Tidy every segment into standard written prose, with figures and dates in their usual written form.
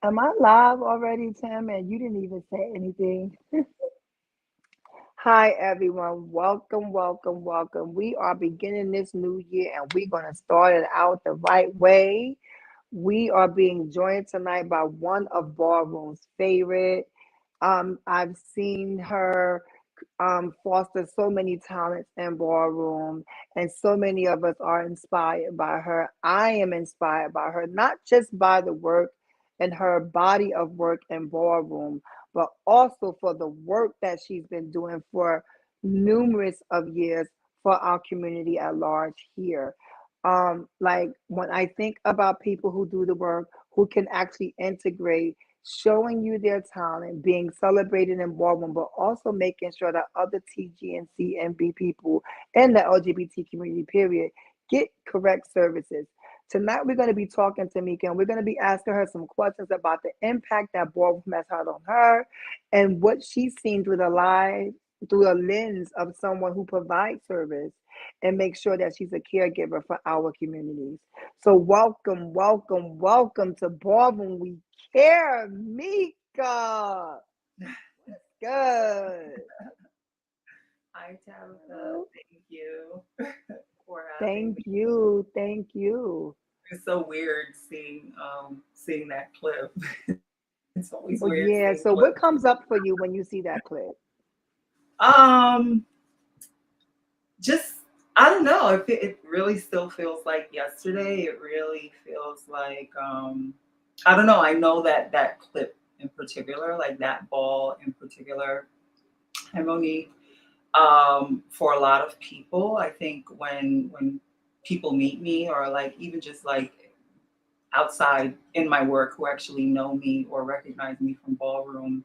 Am I live already, Tim? And you didn't even say anything. Hi, everyone. Welcome, welcome, welcome. We are beginning this new year and we're going to start it out the right way. We are being joined tonight by one of Ballroom's favorite. I've seen her foster so many talents in Ballroom, and so many of us are inspired by her. I am inspired by her, not just by the work and her body of work in Ballroom, but also for the work that she's been doing for numerous of years for our community at large here. Like when I think about people who do the work, who can actually integrate showing you their talent, being celebrated in Ballroom, but also making sure that other TG and CMB people in the LGBT community, period, get correct services. Tonight, we're going to be talking to Meeka and we're going to be asking her some questions about the impact that Ballroom has had on her and what she's seen through a lens of someone who provides service and make sure that she's a caregiver for our communities. So welcome, welcome, welcome to Ballroom. We care, Meeka. Good. Hi, Tabitha. Thank you for having Thank me. you. Thank you. It's so weird seeing that clip. It's always Well, weird yeah. seeing So what clips. comes up for you when you see that clip? Um, just I don't know. It really still feels like yesterday. It really feels like I don't know. I know that clip in particular, like that ball in particular, and Monique. For a lot of people, I think when people meet me or like even just like outside in my work who actually know me or recognize me from Ballroom,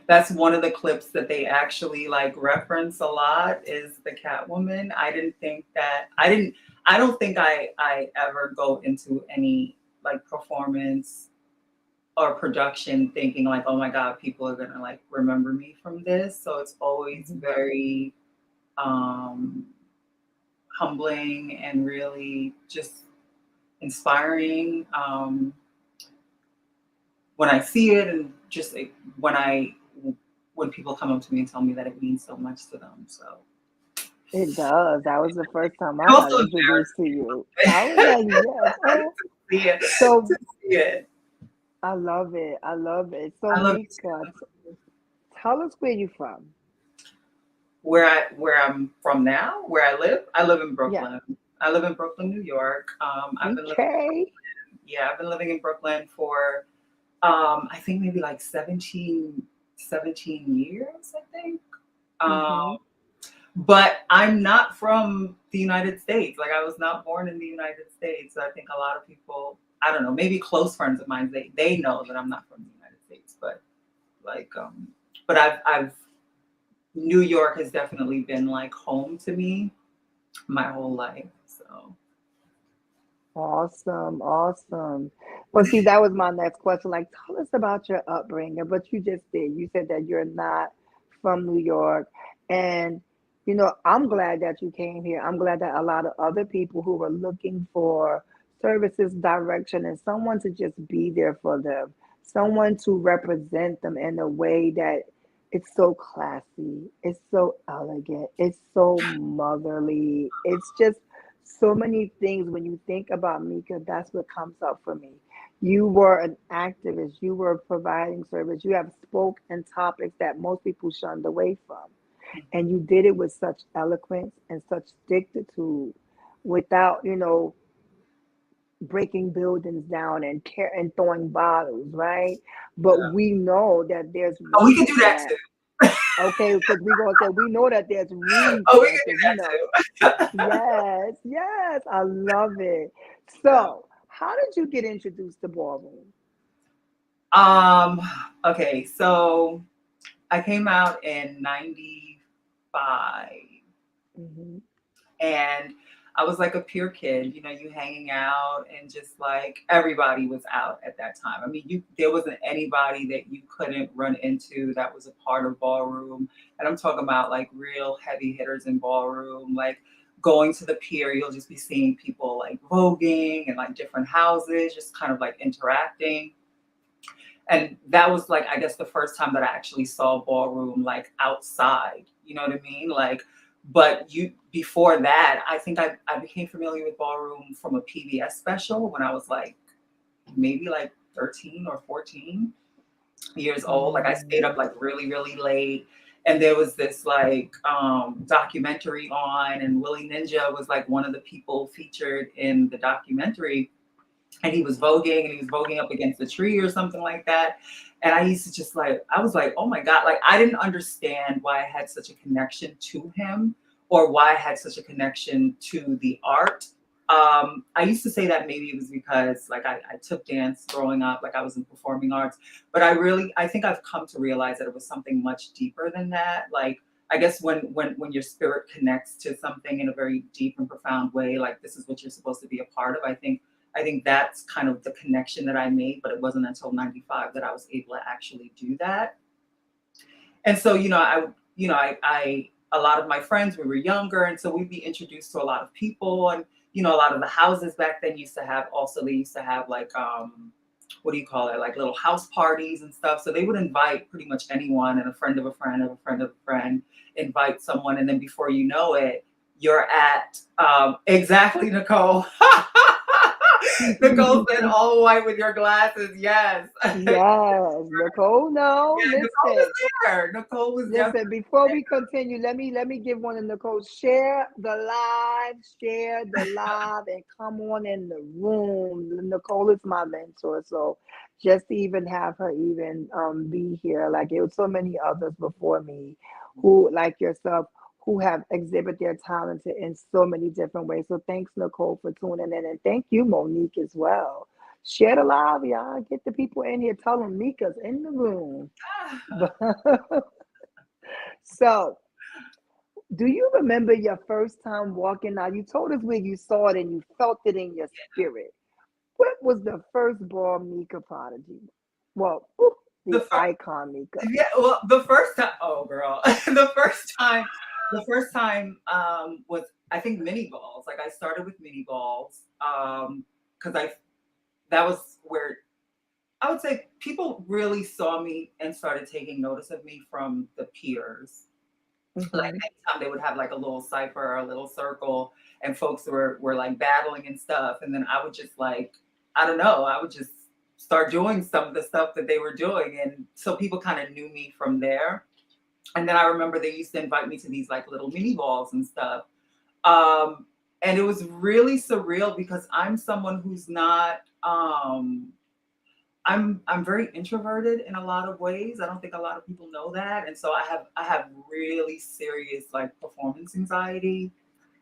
that's one of the clips that they actually like reference a lot is the Catwoman. I don't think I ever go into any like performance or production thinking like, oh my God, people are gonna like remember me from this. So it's always very um, humbling and really just inspiring when I see it, and just like, when people come up to me and tell me that it means so much to them. So It does. That was the first time I it's got also introduced to you. I was embarrassing like, yes. Oh. to see it. So To see it. I love it. I love it. So I love you Meeka, too. tell us where you from. Where I'm from now, where I live in Yeah. Brooklyn. I live in Brooklyn, New York. I've been living Okay. I've been living in Brooklyn for I think maybe like 17 years, I think. Mm-hmm. Um, but I'm not from the United States. Like I was not born in the United States. So I think a lot of people, I don't know, maybe close friends of mine, they know that I'm not from the United States, but like but I've New York has definitely been like home to me my whole life. So Awesome, awesome. Well, see, that was my next question. Like, tell us about your upbringing, but you just did. You said that you're not from New York. And, I'm glad that you came here. I'm glad that a lot of other people who were looking for services, direction, and someone to just be there for them, someone to represent them in a way that it's so classy, it's so elegant, it's so motherly. It's just so many things when you think about Mika, that's what comes up for me. You were an activist, you were providing service, you have spoke in topics that most people shunned away from. And you did it with such eloquence and such dictitude without, breaking buildings down and and throwing bottles, right? But yeah. we know that there's Oh, we room can do for that that. too. Okay, because we're gonna say we know that there's room Oh, for we that can because do that too. yes, yes, I love it. Yeah. So, how did you get introduced to ballroom? Um, okay, so I came out in 95 Hmm. and I was like a peer kid, you hanging out and just like everybody was out at that time. I mean, there wasn't anybody that you couldn't run into that was a part of ballroom. And I'm talking about like real heavy hitters in ballroom, like going to the pier, you'll just be seeing people like voguing and like different houses, just kind of like interacting. And that was like, I guess, the first time that I actually saw ballroom like outside, you know what I mean? Like, but before that, I think I became familiar with ballroom from a PBS special when I was like maybe like 13 or 14 years old. Like I stayed up Mm. like really, really late. And there was this like documentary on, and Willie Ninja was like one of the people featured in the documentary, and he was voguing, and he was voguing up against a tree or something like that. And I used to just like, I was like, oh my God, like I didn't understand why I had such a connection to him or why I had such a connection to the art. I used to say that maybe it was because like I took dance growing up, like I was in performing arts, but I think I've come to realize that it was something much deeper than that. Like I guess when your spirit connects to something in a very deep and profound way, like this is what you're supposed to be a part of. I think that's kind of the connection that I made, but it wasn't until 95 that I was able to actually do that. And so, a lot of my friends, we were younger. And so we'd be introduced to a lot of people. And, a lot of the houses back then they used to have like, what do you call it? Like little house parties and stuff. So they would invite pretty much anyone, and a friend of a friend of a friend of a friend, invite someone. And then before you know it, you're at, exactly, Nicole. Nicole said all white with your glasses. Yes. Yes, Nicole. No, Yeah, Nicole was listen. there. Nicole was Listen, definitely before there. we continue, let me give one of Nicole. Share the live, and come on in the room. Nicole is my mentor, so just to even have her even be here, like it was so many others before me, who like yourself, who have exhibit their talents in so many different ways. So thanks, Nicole, for tuning in, and thank you, Monique, as well. Share the live, y'all. Get the people in here. Tell them Mika's in the room. So, do you remember your first time walking out? You told us where you saw it and you felt it in your spirit. What was the first ball Mika prodigy? Well, The the first, icon Mika. yeah, well, the first time, oh girl, the first time was I think mini balls. Like I started with mini balls, because I that was where I would say people really saw me and started taking notice of me from the peers. Like Hmm. anytime they would have like a little cipher or a little circle, and folks were like battling and stuff, and then I would just like, I don't know, I would just start doing some of the stuff that they were doing, and so people kind of knew me from there. And then I remember they used to invite me to these like little mini balls and stuff. um and it was really surreal because I'm someone who's not, I'm very introverted in a lot of ways. I don't think a lot of people know that. And so I have really serious like performance anxiety.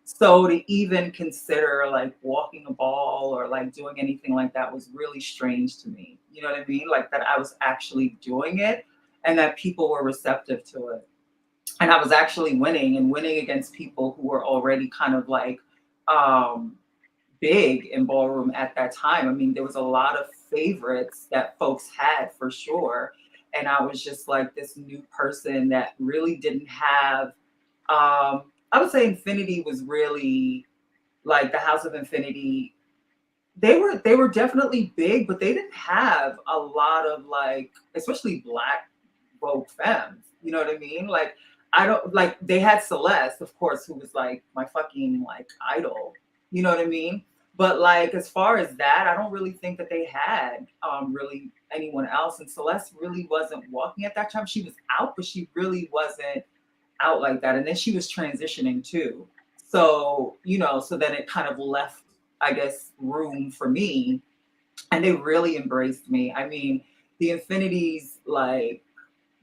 So to even consider like walking a ball or like doing anything like that was really strange to me. You know what I mean? Like that I was actually doing it and that people were receptive to it. and I was actually winning against people who were already kind of like um, big in ballroom at that time. I mean, there was a lot of favorites that folks had for sure. And I was just like this new person that really didn't have, I would say Infinity was really like the House of Infinity. They were definitely big, but they didn't have a lot of like, especially black Vogue femmes. You know what I mean? Like I don't like they had Celeste, of course, who was like my fucking like idol. You know what I mean? But like as far as that, I don't really think that they had really anyone else. And Celeste really wasn't walking at that time. She was out, but she really wasn't out like that. And then she was transitioning too. So, so then it kind of left, I guess, room for me. And they really embraced me. I mean, the Infinities like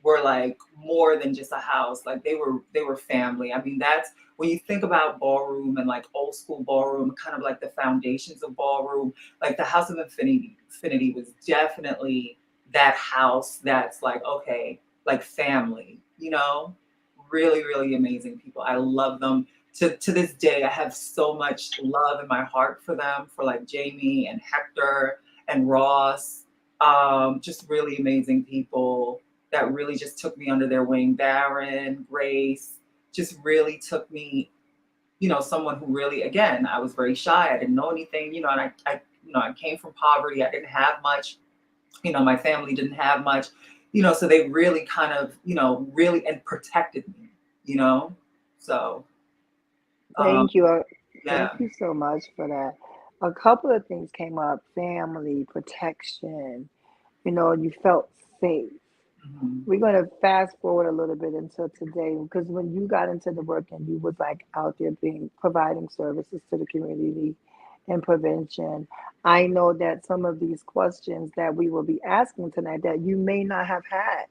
were like more than just a house. Like they were family. I mean, that's when you think about ballroom and like old school ballroom, kind of like the foundations of ballroom, like the House of Infinity was definitely that house that's like, okay, like family, really, really amazing people. I love them. To this day, I have so much love in my heart for them, for like Jamie and Hector and Ross. Just really amazing people that really just took me under their wing. Baron, Grace, just really took me, someone who really, again, I was very shy. I didn't know anything, and I came from poverty. I didn't have much, my family didn't have much, so they really kind of, really and protected me, you know? So, um, Thank you. yeah. Thank you so much for that. A couple of things came up: family, protection. You felt safe. Mhm. We're going to fast forward a little bit until today because when you got into the work and you was like out there being providing services to the community and prevention, I know that some of these questions that we will be asking tonight that you may not have had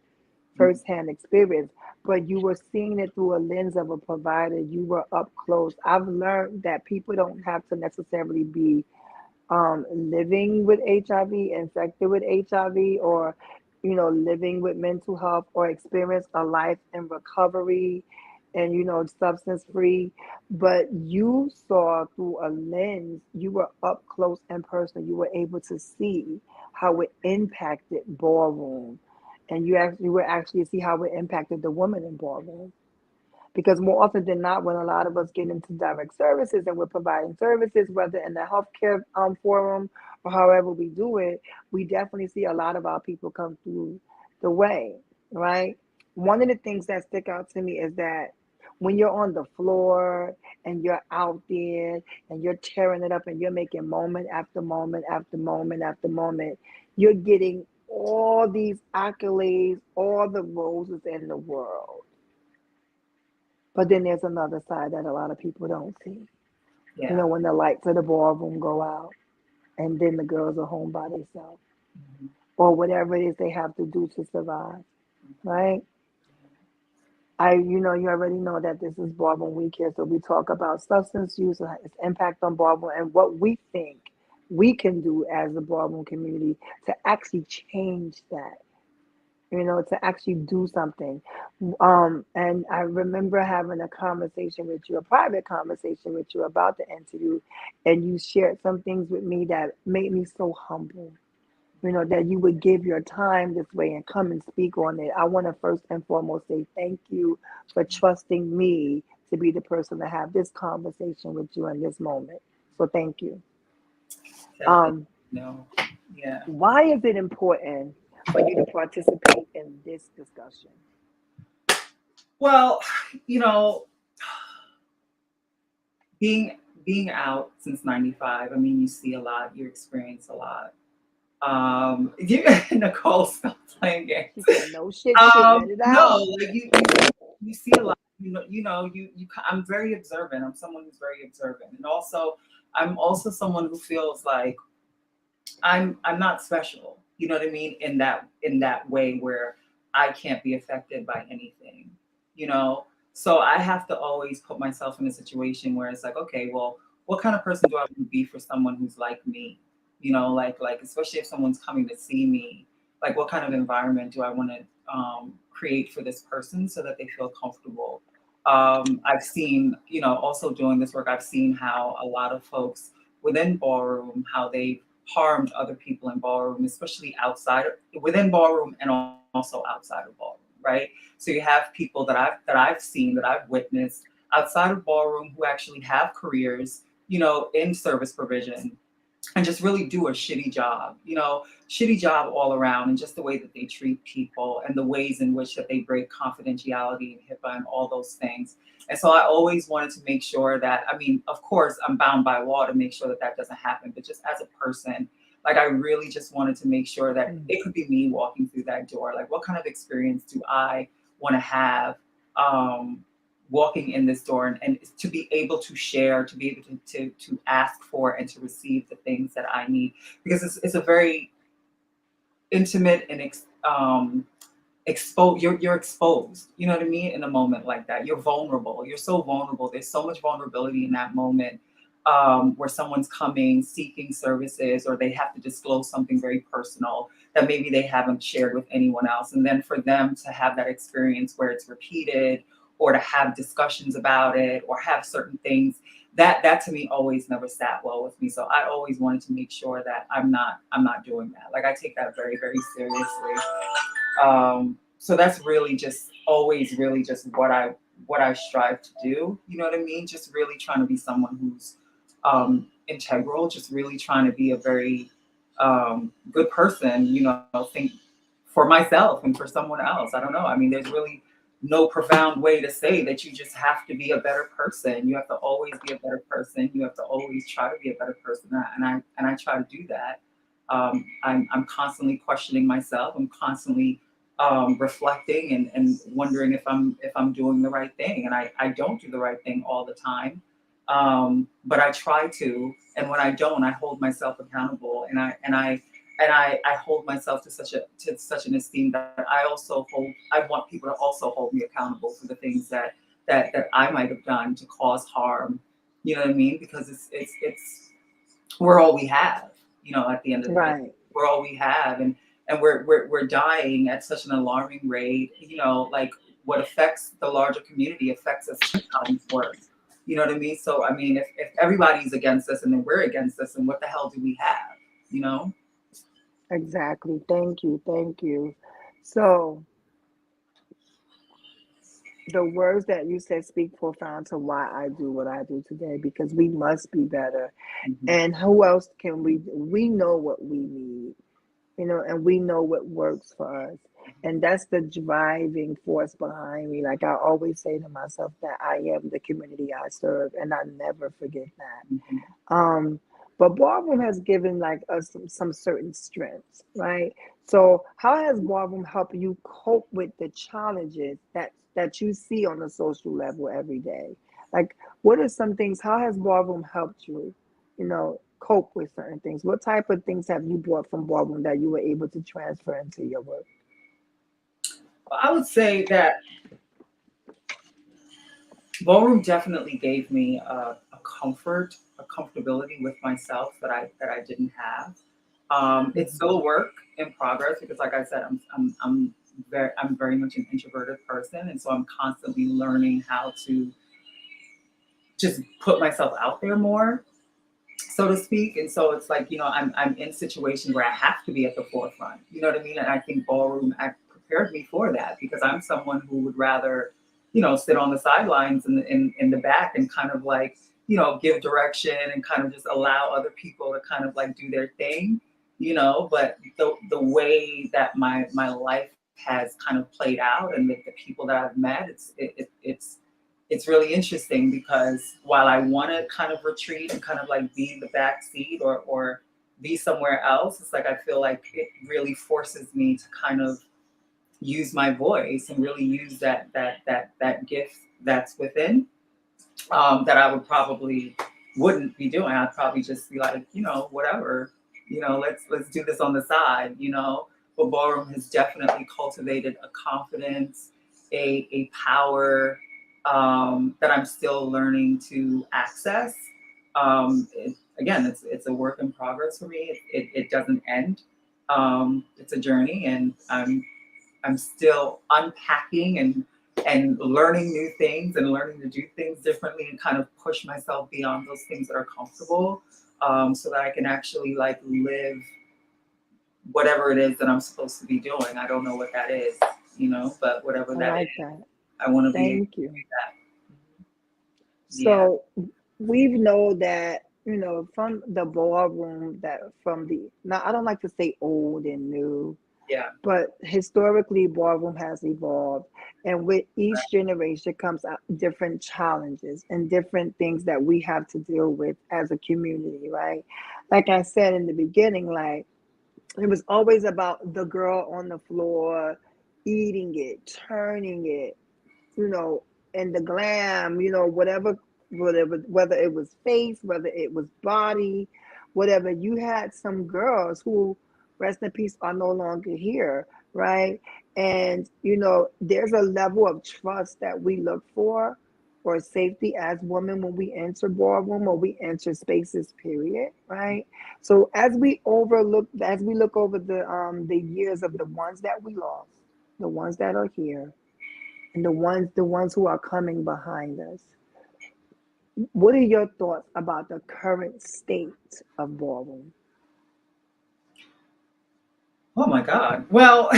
firsthand experience, but you were seeing it through a lens of a provider. You were up close. I've learned that people don't have to necessarily be living with HIV, infected with HIV, or living with mental health, or experience a life in recovery and substance free. But you saw through a lens, you were up close and personal. You were able to see how it impacted ballroom, and you were actually see how it impacted the woman in ballroom. Because more often than not, when a lot of us get into direct services and we're providing services, whether in the healthcare forum or however we do it, we definitely see a lot of our people come through the way, right? One of the things that stick out to me is that when you're on the floor and you're out there and you're tearing it up and you're making moment after moment after moment after moment, you're getting all these accolades, all the roses in the world. But then there's another side that a lot of people don't see. Yeah. When the lights of the ballroom go out and then the girls are home by themselves Mhm. or whatever it is they have to do to survive, Mhm. right? You already know that this is ballroom week here. So we talk about substance use and its impact on ballroom and what we think we can do as a ballroom community to actually change that, to actually do something. And I remember having a conversation with you, a private conversation with you about the interview, and you shared some things with me that made me so humble. That you would give your time this way and come and speak on it. I want to first and foremost say thank you for trusting me to be the person to have this conversation with you in this moment. So thank you. Definitely. Um, No. Yeah. why is it important for you to participate in this discussion? Well, you know, being being out since '95, I mean, you see a lot, you experience a lot. You, Nicole, stop playing games. She said, "No shit, shit, let it No, out." like you see a lot. I'm very observant. I'm someone who's very observant, and also I'm also someone who feels like I'm not special. You know what I mean? In that way where I can't be affected by anything. You know, so I have to always put myself in a situation where it's like, okay, well, what kind of person do I want to be for someone who's like me? Like especially if someone's coming to see me, like what kind of environment do I want to create for this person so that they feel comfortable? I've seen, also doing this work, I've seen how a lot of folks within ballroom, how they've harmed other people in ballroom, especially within ballroom and also outside of ballroom, right? So you have people that I've seen, that I've witnessed outside of ballroom who actually have careers, in service provision, and just really do a shitty job all around, and just the way that they treat people and the ways in which that they break confidentiality and HIPAA and all those things. And so I always wanted to make sure that, I mean, of course, I'm bound by law to make sure that that doesn't happen, but just as a person, like I really just wanted to make sure that Mm. it could be me walking through that door. Like, what kind of experience do I want to have? Um, Walking in this door, and to be able to share, to be able to ask for and to receive the things that I need, because it's a very intimate and exposed. You're exposed. You know what I mean? In a moment like that, you're vulnerable. You're so vulnerable. There's so much vulnerability in that moment, where someone's coming seeking services, or they have to disclose something very personal that maybe they haven't shared with anyone else, and then for them to have that experience where it's repeated, or to have discussions about it, or have certain things that to me always never sat well with me. So I always wanted to make sure that I'm not doing that. Like, I take that very, very seriously. So that's really just always really just what I strive to do. You know what I mean? Just really trying to be someone who's integral, just really trying to be a very good person, think for myself and for someone else. I don't know. I mean, there's really no profound way to say that you just have to be a better person. You have to always be a better person. You have to always try to be a better person. And I try to do that. I'm constantly questioning myself. I'm constantly reflecting and wondering if I'm doing the right thing. And I don't do the right thing all the time, but I try to. And when I don't, I hold myself accountable, and I hold myself to such an esteem that I want people to also hold me accountable for the things that I might have done to cause harm. You know what I mean? Because it's we're all we have. At the end of the day, Right. we're all we have, and we're dying at such an alarming rate. Like, what affects the larger community affects us 10 times worse. You know what I mean? So I mean, if everybody's against us and then we're against us, then what the hell do we have? You know? Exactly. Thank you. Thank you. So the words that you said speak profound to why I do what I do today, because we must be better. Mhm. And who else can we know what we need, and we know what works for us. And that's the driving force behind me. Like I always say to myself that I am the community I serve, and I never forget that. Mhm. But ballroom has given like us some certain strengths, right? So how has ballroom helped you cope with the challenges that you see on a social level every day? Like, what are some things? How has ballroom helped you, cope with certain things? What type of things have you brought from ballroom that you were able to transfer into your work? Well, I would say that ballroom definitely gave me a comfort, a comfortability with myself that I didn't have. It's Mhm. still a work in progress because, like I said, I'm very much an introverted person, and so I'm constantly learning how to just put myself out there more, so to speak. And so it's like, I'm in situations where I have to be at the forefront. You know what I mean? And I think ballroom prepared me for that, because I'm someone who would rather, sit on the sidelines in the back and kind of like, give direction and kind of just allow other people to kind of like do their thing. But the way that my life has kind of played out, and the people that I've met, it's really interesting, because while I want to kind of retreat and kind of like be in the back seat, or be somewhere else, it's like I feel like it really forces me to kind of use my voice and really use that gift that's within, that I would probably wouldn't be doing. I'd probably just be like, whatever, let's do this on the side. But ballroom has definitely cultivated a confidence, a power, that I'm still learning to access. Again, it's a work in progress for me. It doesn't end. It's a journey, and I'm still unpacking and and learning new things and learning to do things differently and kind of push myself beyond those things that are comfortable, so that I can actually like live whatever it is that I'm supposed to be doing. I don't know what that is, but whatever I that like is, that. I want to be able Thank to you. do that. Yeah. So we know that, from the ballroom, that from the now I don't like to say old and new, Yeah. but historically ballroom has evolved, and with each generation comes out different challenges and different things that we have to deal with as a community, right? Like I said in the beginning, like it was always about the girl on the floor eating it, turning it, you know, and the glam, whether it was face, whether it was body, whatever. You had some girls who, rest in peace, are no longer here, right? And there's a level of trust that we look for, or safety as women, when we enter ballroom or we enter spaces, period, right? So as we look over the years of the ones that we lost, the ones that are here, and the ones who are coming behind us. What are your thoughts about the current state of ballroom? Oh my God. Well,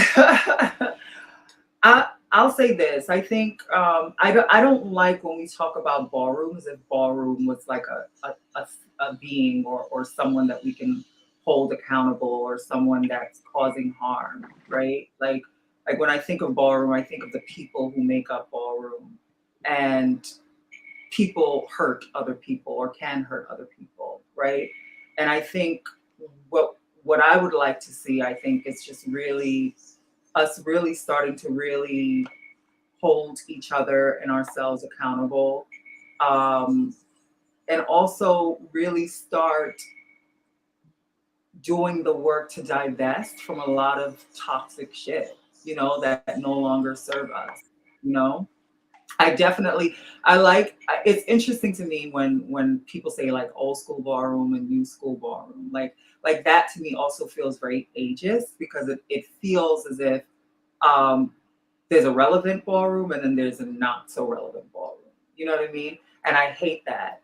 I'll say this. I think I don't like when we talk about ballroom as if ballroom was like a being or someone that we can hold accountable or someone that's causing harm, right? Like when I think of ballroom, I think of the people who make up ballroom, and people hurt other people or can hurt other people, right? And I think what I would like to see, I think, is just really us really starting to really hold each other and ourselves accountable, um, and also really start doing the work to divest from a lot of toxic shit, that no longer serve us, you know I definitely it's interesting to me when people say like old school ballroom and new school ballroom. Like that to me also feels very ageist, because it feels as if um there's a relevant ballroom and then there's a not so relevant ballroom. You know what I mean? And I hate that.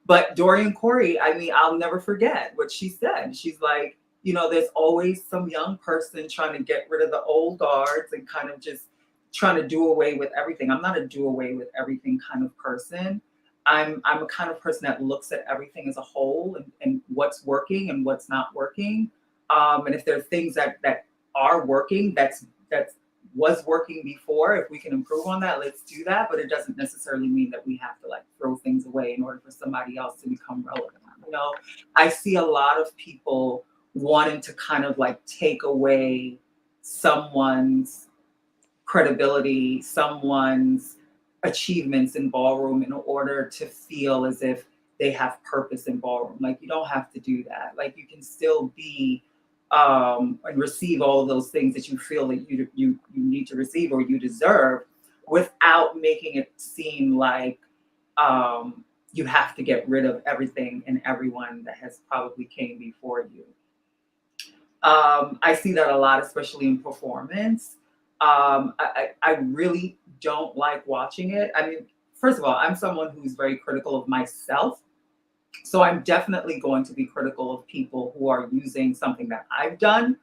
But Dorian Corey, I mean, I'll never forget what she said. She's like, there's always some young person trying to get rid of the old guards and kind of just trying to do away with everything. I'm not a do away with everything kind of person. I'm a kind of person that looks at everything as a whole, and what's working and what's not working. And if there are things that are working, that's was working before, if we can improve on that, let's do that. But it doesn't necessarily mean that we have to like throw things away in order for somebody else to become relevant. I see a lot of people wanting to kind of like take away someone's credibility, someone's achievements in ballroom in order to feel as if they have purpose in ballroom. Like you don't have to do that. Like you can still be and receive all of those things that you feel that you need to receive or you deserve, without making it seem like you have to get rid of everything and everyone that has probably came before you. I see that a lot, especially in performance. I really don't like watching it. I mean, first of all, I'm someone who's very critical of myself. So I'm definitely going to be critical of people who are using something that I've done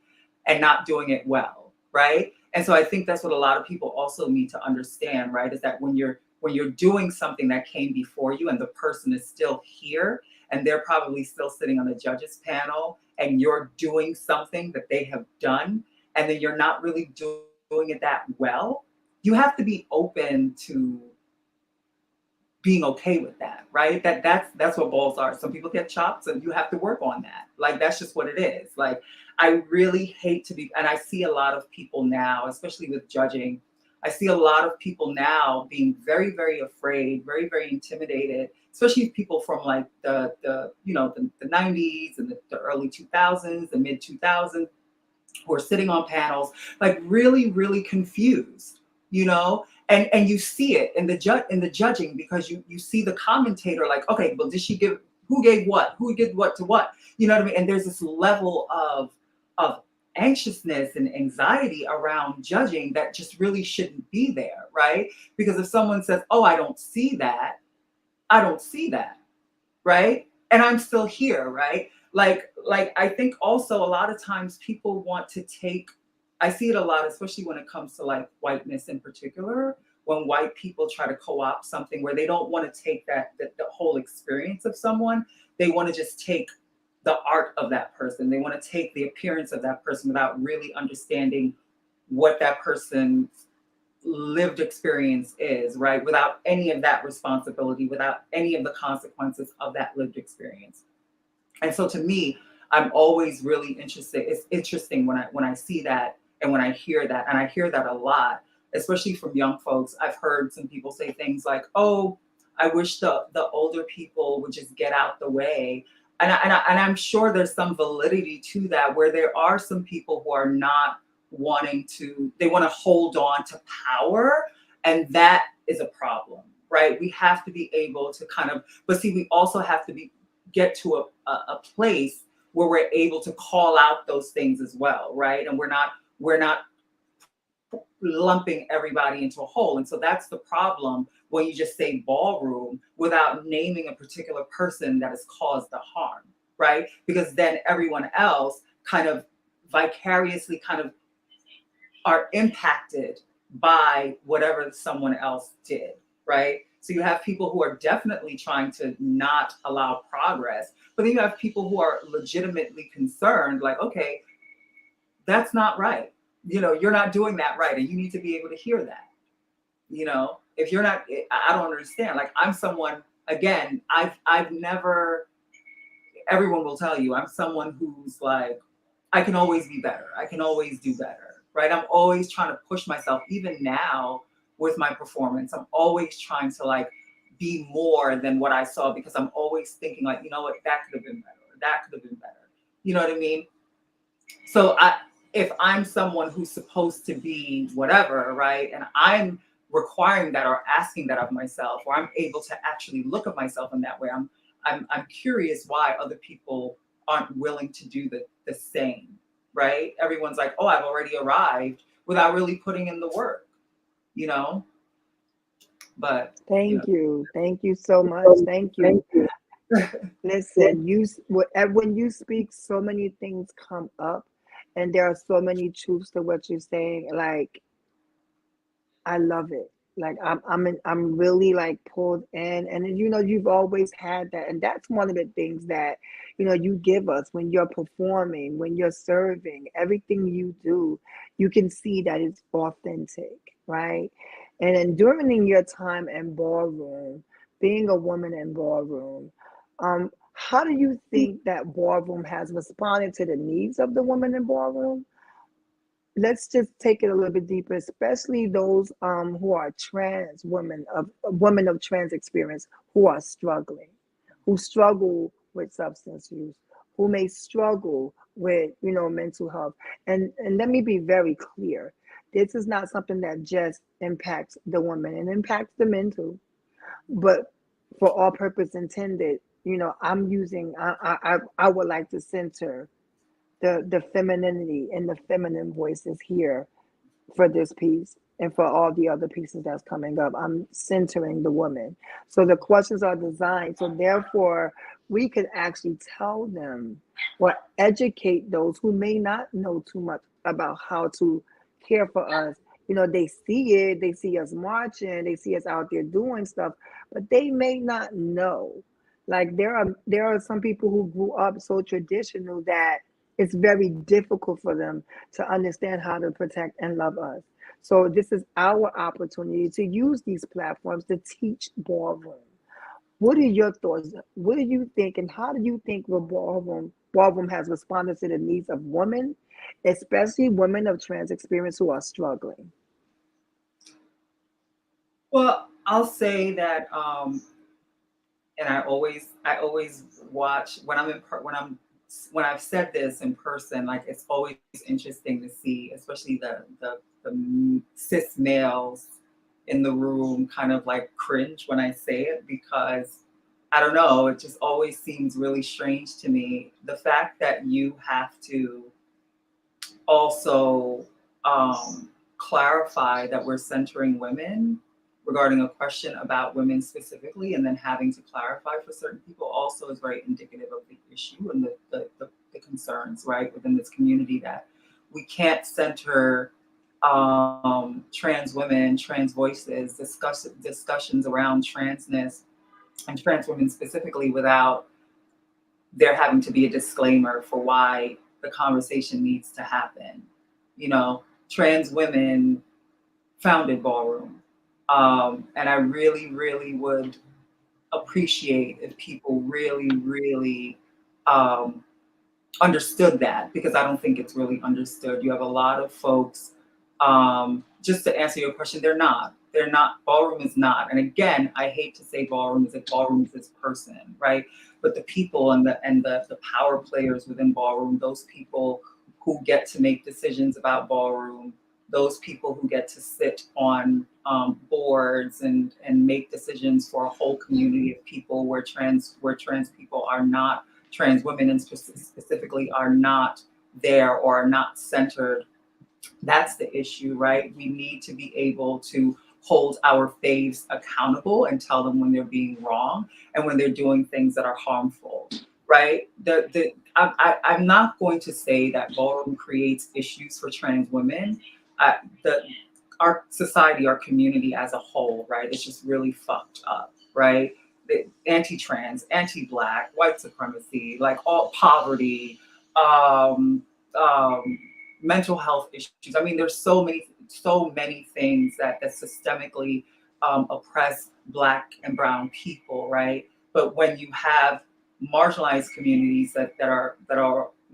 and not doing it well, right? And so I think that's what a lot of people also need to understand, right? Is that when you're doing something that came before you and the person is still here and they're probably still sitting on the judges panel, and you're doing something that they have done, and then you're not really doing it that well, you have to be open to being okay with that, right? That's what balls are. Some people get chops and you have to work on that. Like that's just what it is. Like I really hate to be, and I see a lot of people now, especially with judging, I see a lot of people now being very, very afraid, very, very intimidated, especially people from like the 90s and the early 2000s, the mid 2000s, who are sitting on panels, like really, really confused, and you see it in the judging, because you see the commentator like, okay, well, did she give who gave what to what? You know what I mean? And there's this level of anxiousness and anxiety around judging that just really shouldn't be there, right? Because if someone says, oh, I don't see that, I don't see that, right? And I'm still here, right? Like I think also a lot of times people want to take, I see it a lot, especially when it comes to like whiteness in particular, when white people try to co-opt something where they don't want to take the whole experience of someone. They want to just take the art of that person. They want to take the appearance of that person without really understanding what that person's lived experience is, right? Without any of that responsibility, without any of the consequences of that lived experience. And so to me, I'm always really interested. It's interesting when I see that and when I hear that, and I hear that a lot, especially from young folks. I've heard some people say things like, "Oh, I wish the older people would just get out the way." And I'm sure there's some validity to that, where there are some people who are not wanting to, they want to hold on to power, and that is a problem, right? We have to be able to kind of, but see, we also have to be get to a place where we're able to call out those things as well, right? And we're not lumping everybody into a whole. And so that's the problem when you just say ballroom without naming a particular person that has caused the harm, right? Because then everyone else kind of vicariously kind of are impacted by whatever someone else did, right? So you have people who are definitely trying to not allow progress, but then you have people who are legitimately concerned, like, okay, that's not right. You're not doing that right, and you need to be able to hear that. If you're not, I don't understand. Like, I'm someone, again, I've never, everyone will tell you, I'm someone who's like, I can always be better. I can always do better, right? I'm always trying to push myself, even now with my performance. I'm always trying to like be more than what I saw, because I'm always thinking like, you know what, that could have been better. Or that could have been better. You know what I mean? So if I'm someone who's supposed to be whatever, right, and I'm requiring that or asking that of myself, or I'm able to actually look at myself in that way, I'm curious why other people aren't willing to do the same, right? Everyone's like, oh, I've already arrived, without really putting in the work, you know. But Thank you so much. Thank you. Listen, when you speak, so many things come up, and there are so many truths to what you're saying. Like, I love it. Like, I'm really like pulled in, and you've always had that, and that's one of the things that you give us when you're performing, when you're serving, everything you do, you can see that it's authentic, right? And then during your time in ballroom, being a woman in ballroom, how do you think that ballroom has responded to the needs of the women in ballroom? Let's just take it a little bit deeper, especially those who are trans women of trans experience, who are struggling, who struggle with substance use, who may struggle with mental health. And let me be very clear. This is not something that just impacts the women, it impacts the men too. But for all purpose intended, I'm using I would like to center the femininity and the feminine voices here for this piece and for all the other pieces that's coming up. I'm centering the woman. So the questions are designed so therefore we could actually tell them or educate those who may not know too much about how to care for us. They see it, they see us marching, they see us out there doing stuff, but they may not know. Like, there are some people who grew up so traditional that it's very difficult for them to understand how to protect and love us. So this is our opportunity to use these platforms to teach ballroom. What are your thoughts? What do you think, and how do you think the ballroom has responded to the needs of women, especially women of trans experience who are struggling? well, I'll say that, and I always watch when I'm in when I've said this in person. Like, it's always interesting to see, especially the cis males in the room kind of like cringe when I say it, because I don't know, it just always seems really strange to me, the fact that you have to also clarify that we're centering women regarding a question about women specifically, and then having to clarify for certain people also is very indicative of the issue and the concerns, right, within this community, that we can't center trans women, trans voices, discussions around transness and trans women specifically without there having to be a disclaimer for why the conversation needs to happen. You know, trans women founded Ballroom. And I really, really would appreciate if people really, really um, understood that, because I don't think it's really understood. You have a lot of folks, just to answer your question, they're not, ballroom is not. And again, I hate to say ballroom is this person, right? But the people and the power players within ballroom, those people who get to make decisions about ballroom, those people who get to sit on boards and make decisions for a whole community of people where trans people are not, trans women and specifically are not there or are not centered. That's the issue, right? We need to be able to hold our faves accountable and tell them when they're being wrong and when they're doing things that are harmful, right? I'm not going to say that ballroom creates issues for trans women. Uh, the our society, our community as a whole, right? It's just really fucked up, right? The anti-trans, anti-black, white supremacy, like all poverty, um, um, mental health issues. I mean, there's so many things that systemically oppress Black and Brown people, right? But when you have marginalized communities that are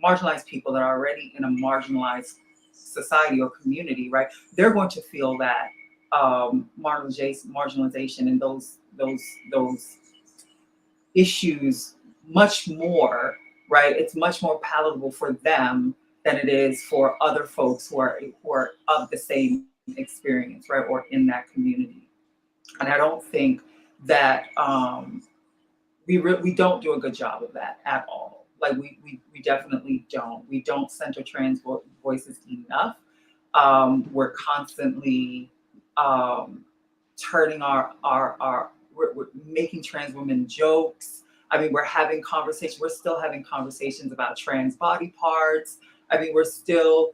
marginalized people that are already in a marginalized society or community, right? They're going to feel that marginalization and those issues much more, right? It's much more palatable for them than it is for other folks who are of the same experience, right, or in that community. And I don't think that we don't do a good job of that at all. Like we definitely don't. We don't center trans voices enough. We're constantly um, turning we're making trans women jokes. I mean, we're having conversations. We're still having conversations about trans body parts. I mean, we're still,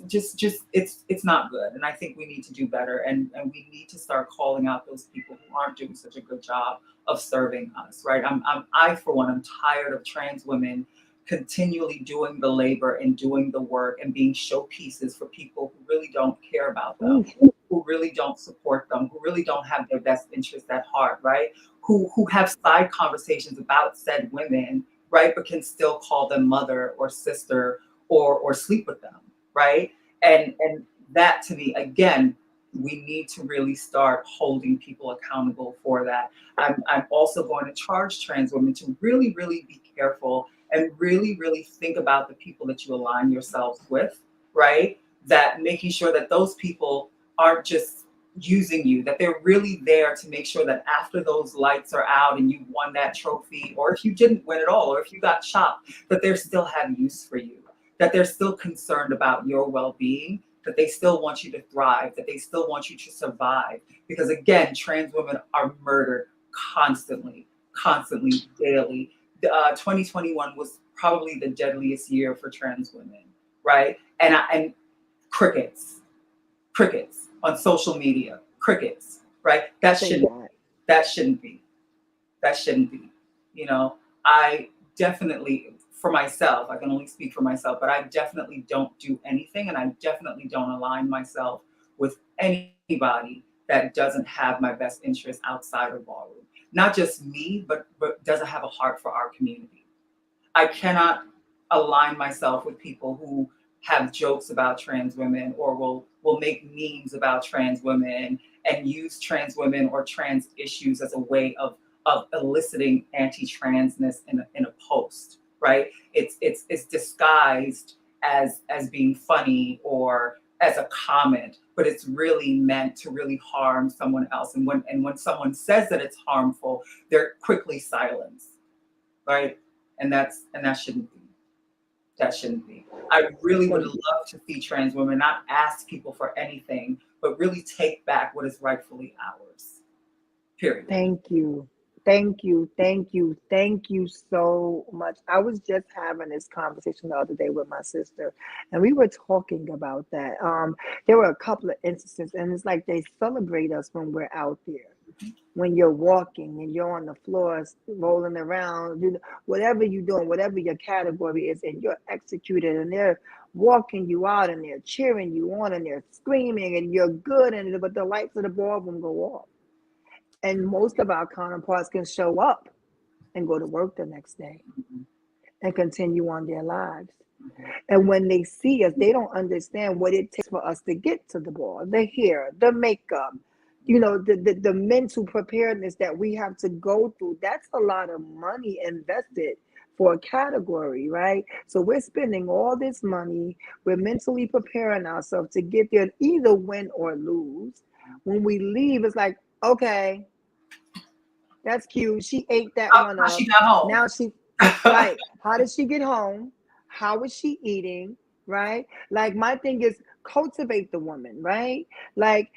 just it's not good. And I think we need to do better. And we need to start calling out those people who aren't doing such a good job of serving us, right? I for one, I'm tired of trans women continually doing the labor and doing the work and being showpieces for people who really don't care about them, who really don't support them, who really don't have their best interest at heart, right? Who have side conversations about said women, right? But can still call them mother or sister or sleep with them, right? And that to me, again, we need to really start holding people accountable for that. I'm also going to charge trans women to really, really be careful and really, really think about the people that you align yourselves with, right? That making sure that those people aren't just using you, that they're really there to make sure that after those lights are out and you won that trophy, or if you didn't win at all, or if you got chopped, that they still have use for you, that they're still concerned about your well-being, that they still want you to thrive, that they still want you to survive. Because again, trans women are murdered constantly, constantly, daily. 2021 was probably the deadliest year for trans women, right? And crickets, crickets on social media, crickets, right? That shouldn't be. That shouldn't be. You know, I definitely, for myself, I can only speak for myself, but I definitely don't do anything, and I definitely don't align myself with anybody that doesn't have my best interest outside of ballroom. Not just me, but doesn't have a heart for our community. I cannot align myself with people who have jokes about trans women or will make memes about trans women and use trans women or trans issues as a way of eliciting anti-transness in a post, right? It's disguised as being funny or as a comment, but it's really meant to really harm someone else. And when someone says that it's harmful, they're quickly silenced, right? And that shouldn't be. That shouldn't be. I really would Thank you. love to see trans women not ask people for anything, but really take back what is rightfully ours. Period. Thank you. Thank you. Thank you. Thank you so much. I was just having this conversation the other day with my sister, and we were talking about that. There were a couple of instances, and it's like they celebrate us when we're out there. When you're walking and you're on the floor rolling around, whatever you're doing, whatever your category is, and you're executed, and they're walking you out, and they're cheering you on, and they're screaming, and you're good, and but the lights of the ballroom go off, and most of our counterparts can show up and go to work the next day Mhm, and continue on their lives. mhm. And when they see us, they don't understand what it takes for us to get to the ball, the hair, the makeup, the mental preparedness that we have to go through. That's a lot of money invested for a category, right? So we're spending all this money. We're mentally preparing ourselves to get there, either win or lose. When we leave, it's like, okay, that's cute. She ate that one How she up. got home? Now she, right. How did she get home? How is she eating? Right? Like, my thing is cultivate the woman, right? Like,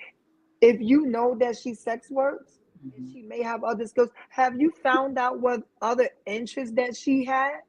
if you know that she sex works and Mhm. she may have other skills, have you found out what other interests that she had?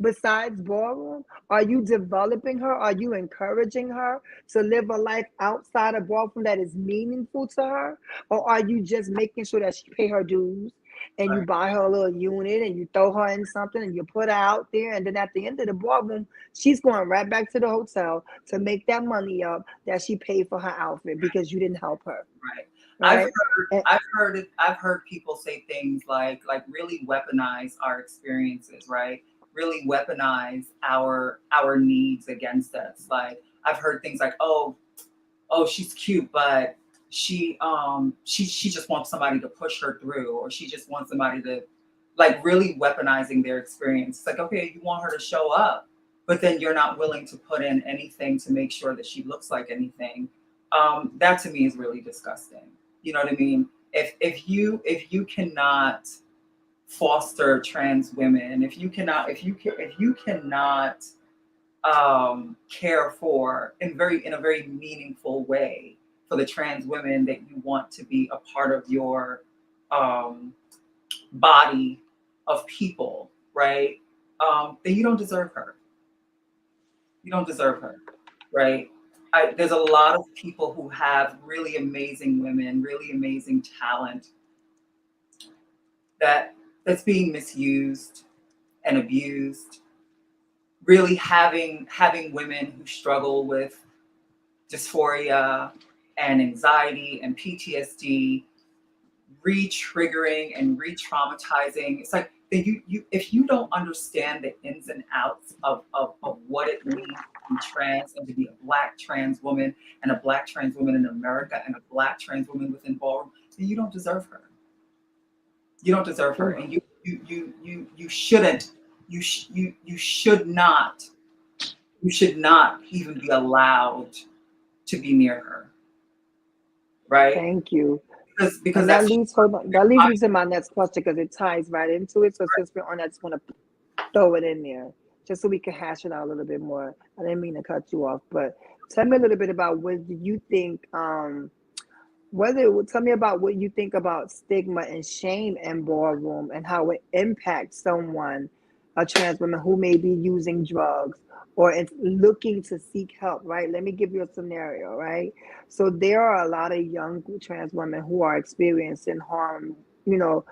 Besides ballroom? Are you developing her? Are you encouraging her to live a life outside of ballroom that is meaningful to her? Or are you just making sure that she pay her dues and you Right. buy her a little unit and you throw her in something and you put her out there, and then at the end of the ballroom, she's going right back to the hotel to make that money up that she paid for her outfit because you didn't help her, Right. I've right? heard And I've heard it I've heard people say things like really weaponize our experiences, right? Really weaponize our needs against us. Like I've heard things like, oh, she's cute, but she just wants somebody to push her through, or she just wants somebody to like really weaponizing their experience. It's like, okay, you want her to show up, but then you're not willing to put in anything to make sure that she looks like anything. That to me is really disgusting. You know what I mean? If you cannot foster trans women, if you cannot care for in a very meaningful way for the trans women that you want to be a part of your um, body of people, right? Then you don't deserve her. You don't deserve her, right? There's a lot of people who have really amazing women, really amazing talent that that's being misused and abused. Really having women who struggle with dysphoria and anxiety and PTSD re-triggering and re-traumatizing. It's like you if you don't understand the ins and outs of what it means to be trans and to be a black trans woman and a black trans woman in America and a black trans woman within ballroom, then you don't deserve her. You don't deserve her, ooh, and you shouldn't. You should not. You should not even be allowed to be near her, right? thank you. Because And that that's leads, hold on, that leads me to my next question because it ties right into it. So since we're on that, I just want to throw it in there just so we can hash it out a little bit more. I didn't mean to cut you off, but tell me a little bit about what do you think, tell me about what you think about stigma and shame in ballroom and how it impacts someone, a trans woman who may be using drugs or is looking to seek help, right? Let me give you a scenario, right? So there are a lot of young trans women who are experiencing harm, or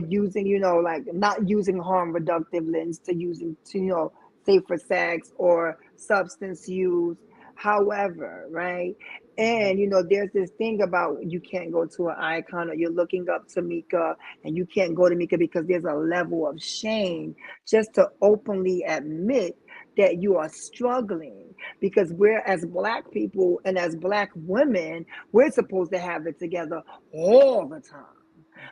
using, like not using harm reductive lens to using to, say for sex or substance use. However, right? And there's this thing about you can't go to an icon, or you're looking up to Mika and you can't go to Mika because there's a level of shame just to openly admit that you are struggling, because we're, as black people and as black women, we're supposed to have it together all the time.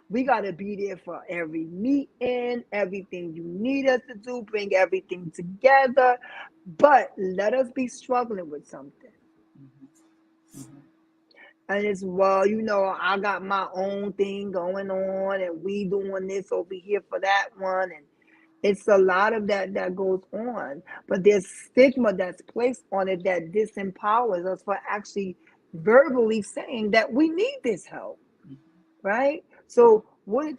We got to be there for every meeting, everything you need us to do, bring everything together. But let us be struggling with something. Mhm. And it's, well, I got my own thing going on and we doing this over here for that one. It's a lot of that goes on, but there's stigma that's placed on it that disempowers us for actually verbally saying that we need this help, right? So,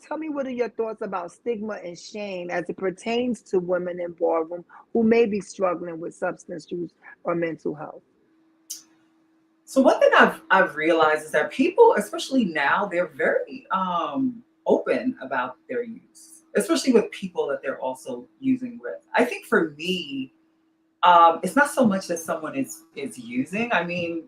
tell me what are your thoughts about stigma and shame as it pertains to women in ballroom who may be struggling with substance use or mental health? So one thing I've realized is that people, especially now, they're very open about their use, especially with people that they're also using with. I think for me, it's not so much that someone is using. I mean,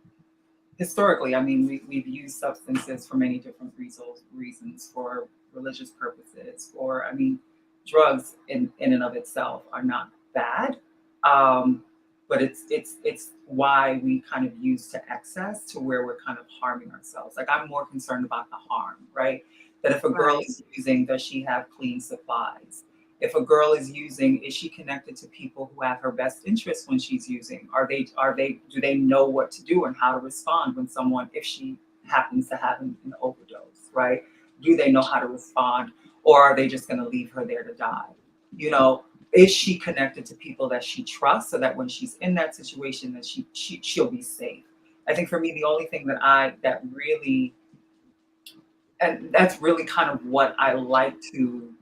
historically, I mean, we've used substances for many different reasons for religious purposes, or I mean, drugs in and of itself are not bad. Um, but it's why we kind of use to excess to where we're kind of harming ourselves. Like I'm more concerned about the harm, right? That if a girl Right. is using, does she have clean supplies? If a girl is using, is she connected to people who have her best interests when she's using? Are they do they know what to do and how to respond when someone, if she happens to have an overdose, right? Do they know how to respond? Or are they just gonna leave her there to die? You know, is she connected to people that she trusts so that when she's in that situation that she'll be safe? I think for me the only thing that really, and that's really kind of what I like to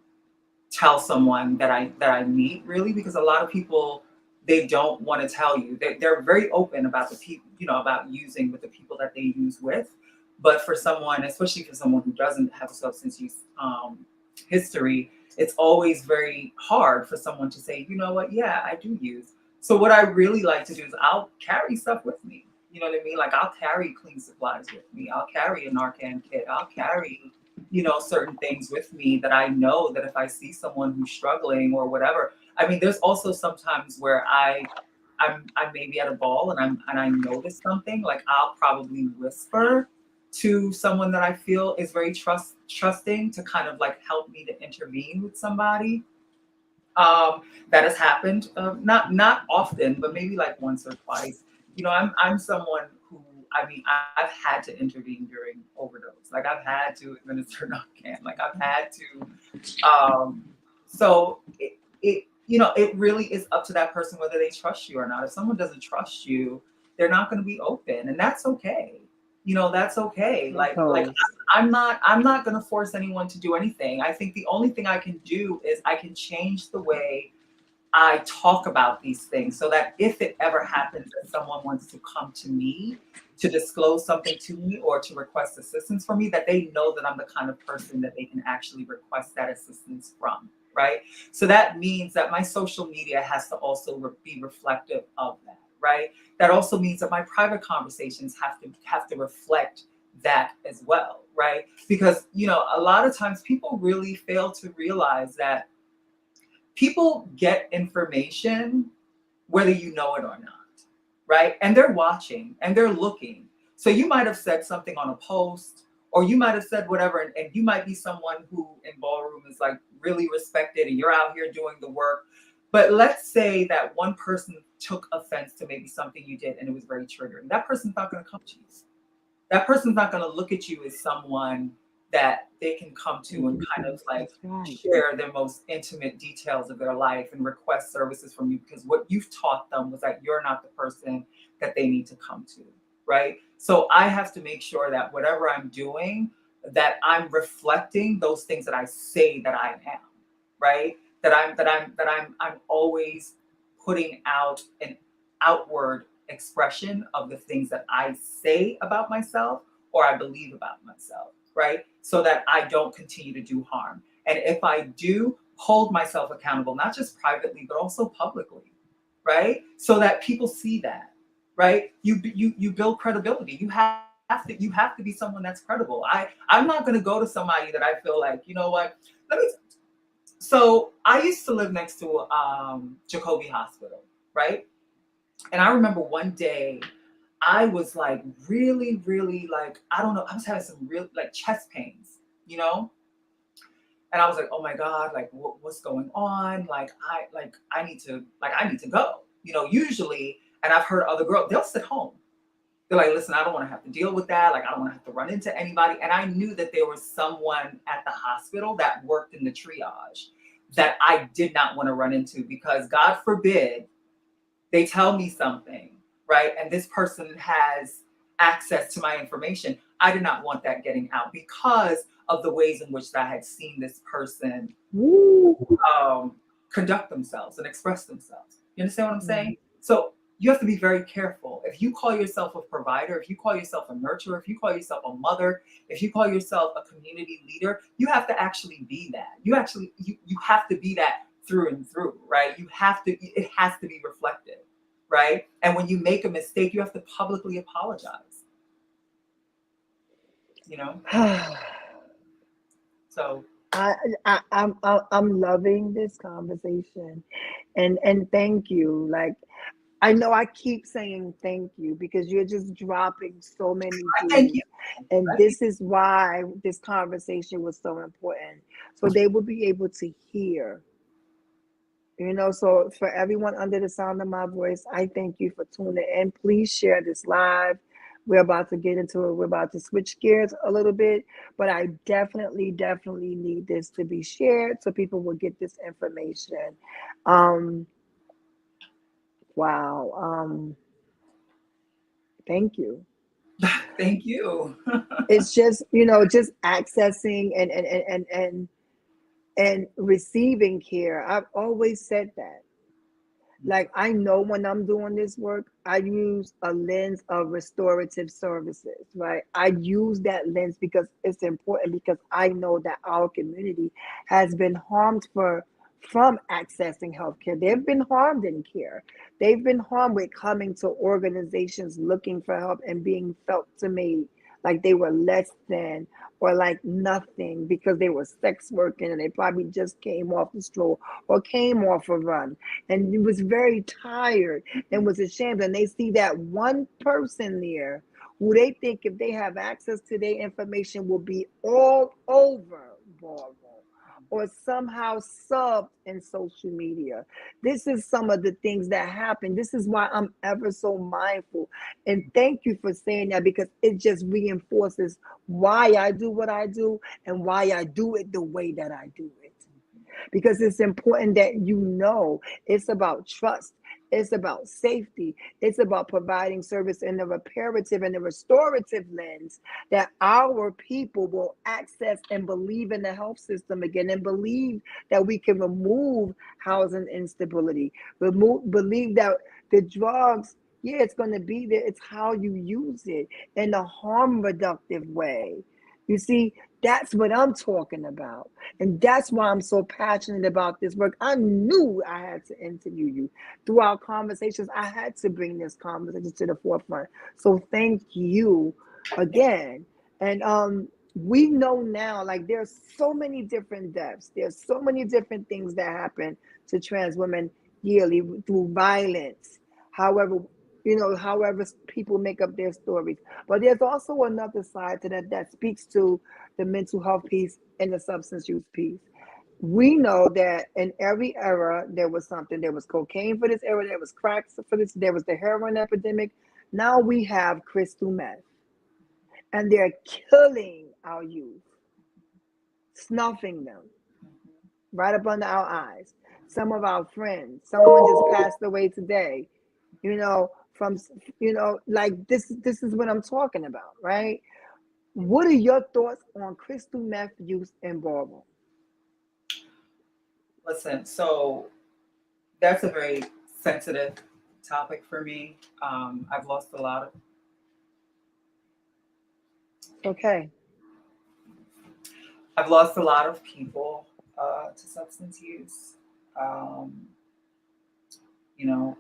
tell someone that I meet, really, because a lot of people, they don't want to tell you. They're very open about the people, about using with the people that they use with. But for someone, especially for someone who doesn't have a substance use history, it's always very hard for someone to say, you know what, yeah, I do use. So what I really like to do is I'll carry stuff with me. You know what I mean? Like I'll carry clean supplies with me. I'll carry a Narcan kit. I'll carry certain things with me that I know that if I see someone who's struggling or whatever. I mean, there's also sometimes where I'm maybe at a ball and I notice something, like I'll probably whisper to someone that I feel is very trusting to kind of like help me to intervene with somebody. That has happened, not often, but maybe like once or twice. I'm someone who, I mean, I've had to intervene during overdose. Like I've had to administer Narcan. Like I've had to. So it really is up to that person whether they trust you or not. If someone doesn't trust you, they're not going to be open, and that's okay. That's okay. Like Because I'm not going to force anyone to do anything. I think the only thing I can do is I can change the way I talk about these things so that if it ever happens that someone wants to come to me to disclose something to me or to request assistance from me, that they know that I'm the kind of person that they can actually request that assistance from, right? So that means that my social media has to also be reflective of that, right? That also means that my private conversations have to reflect that as well, right? Because a lot of times people really fail to realize that people get information whether you know it or not, right? And they're watching and they're looking. So you might have said something on a post, or you might have said whatever, and you might be someone who in ballroom is like really respected and you're out here doing the work. But let's say that one person took offense to maybe something you did and it was very triggering. That person's not going to come to you. That person's not going to look at you as someone that they can come to and kind of like that's right. share their most intimate details of their life and request services from you, because what you've taught them was that you're not the person that they need to come to, right? So I have to make sure that whatever I'm doing, that I'm reflecting those things that I say that I am, right? That I'm always putting out an outward expression of the things that I say about myself or I believe about myself, right? So that I don't continue to do harm. And if I do, hold myself accountable, not just privately, but also publicly, right? So that people see that, right? You build credibility. You have to be someone that's credible. I'm not going to go to somebody that I feel like, you know what? Let me. So I used to live next to Jacoby Hospital, right? And I remember one day I was like really, really like, I don't know, I was having some real like chest pains, you know? And I was like, oh my God, like what's going on? Like I need to go. Usually, and I've heard other girls, they'll sit home. They're like, listen, I don't want to have to deal with that. Like I don't want to have to run into anybody. And I knew that there was someone at the hospital that worked in the triage that I did not want to run into, because God forbid they tell me something, right? And this person has access to my information. I did not want that getting out because of the ways in which I had seen this person um, conduct themselves and express themselves. You understand what I'm saying? So you have to be very careful. If you call yourself a provider, if you call yourself a nurturer, if you call yourself a mother, if you call yourself a community leader, you have to actually be that. You have to be that through and through, right? It has to be reflective, right? And when you make a mistake, you have to publicly apologize. You know? So I'm loving this conversation, and thank you. Like, I know I keep saying thank you because you're just dropping so many I thank gems, you. and I this is why this conversation was so important. So they will be able to hear. So for everyone under the sound of my voice, I thank you for tuning in. Please share this live. We're about to get into it. We're about to switch gears a little bit, but I definitely, definitely need this to be shared so people will get this information. Um, wow. Thank you. thank you. It's just, just accessing and receiving care. I've always said that. Like, I know when I'm doing this work, I use a lens of restorative services, right? I use that lens because it's important, because I know that our community has been harmed from accessing healthcare. They've been harmed in care. They've been harmed with coming to organizations looking for help and being felt to me like they were less than or like nothing because they were sex working and they probably just came off the stroll or came off a run and was very tired and was ashamed. And they see that one person there who they think, if they have access to their information, will be all over Ballroom or somehow subbed in social media. This is some of the things that happen. This is why I'm ever so mindful. And thank you for saying that, because it just reinforces why I do what I do and why I do it the way that I do it. Because it's important that it's about trust, it's about safety, it's about providing service in the reparative and the restorative lens, that our people will access and believe in the health system again, and believe that we can remove housing instability, believe that the drugs, yeah, it's going to be there, it's how you use it in a harm reductive way. You see, that's what I'm talking about. And that's why I'm so passionate about this work. I knew I had to interview you. Through our conversations, I had to bring this conversation to the forefront. So thank you again. And we know now, like, there's so many different deaths. There's so many different things that happen to trans women yearly through violence. However, however people make up their stories. But there's also another side to that speaks to the mental health piece and the substance use piece. We know that in every era there was something. There was cocaine for this era, there was crack for this, there was the heroin epidemic. Now we have crystal meth. And they're killing our youth, snuffing them right up under our eyes. Some of our friends, someone just passed away today, from, like, this is what I'm talking about, right? What are your thoughts on crystal meth use in Ballroom? Listen, so that's a very sensitive topic for me. I've lost a lot of. Okay. I've lost a lot of people to substance use. Um, you know,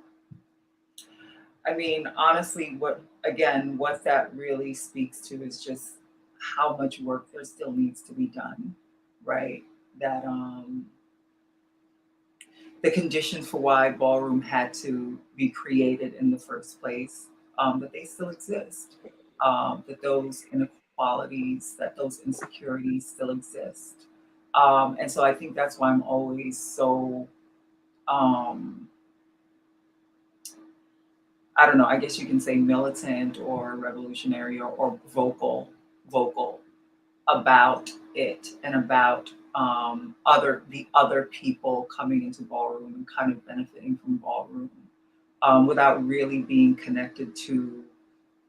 I mean, honestly, what that really speaks to is just how much work there still needs to be done, right? That the conditions for why Ballroom had to be created in the first place, that they still exist, that those inequalities, that those insecurities still exist. And so I think that's why I'm always so, um, I don't know, I guess you can say militant or revolutionary or vocal about it and about other people coming into ballroom and kind of benefiting from ballroom, without really being connected to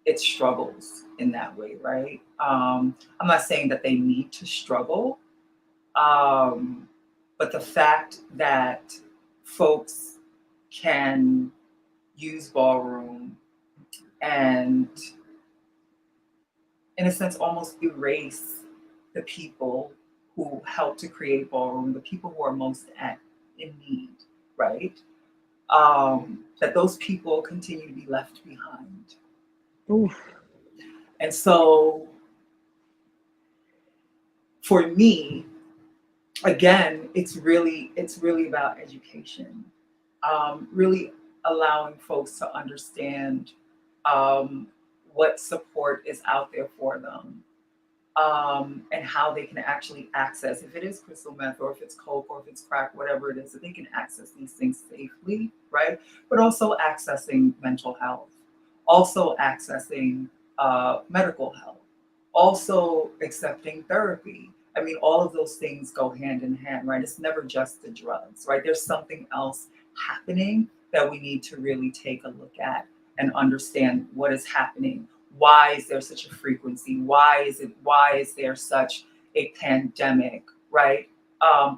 its struggles in that way, right? I'm not saying that they need to struggle, um, but the fact that folks can use ballroom and, in a sense, almost erase the people who helped to create ballroom, the people who are most in need, right? That those people continue to be left behind. Oof. And so for me, again, it's really about education, really allowing folks to understand, um, what support is out there for them, and how they can actually access, if it is crystal meth or if it's coke or if it's crack, whatever it is, that they can access these things safely, right? But also accessing mental health, also accessing, medical health, also accepting therapy. I mean, all of those things go hand in hand, right? It's never just the drugs, right? There's something else happening that we need to really take a look at and understand what is happening. Why is there such a frequency? Why is there such a pandemic, right?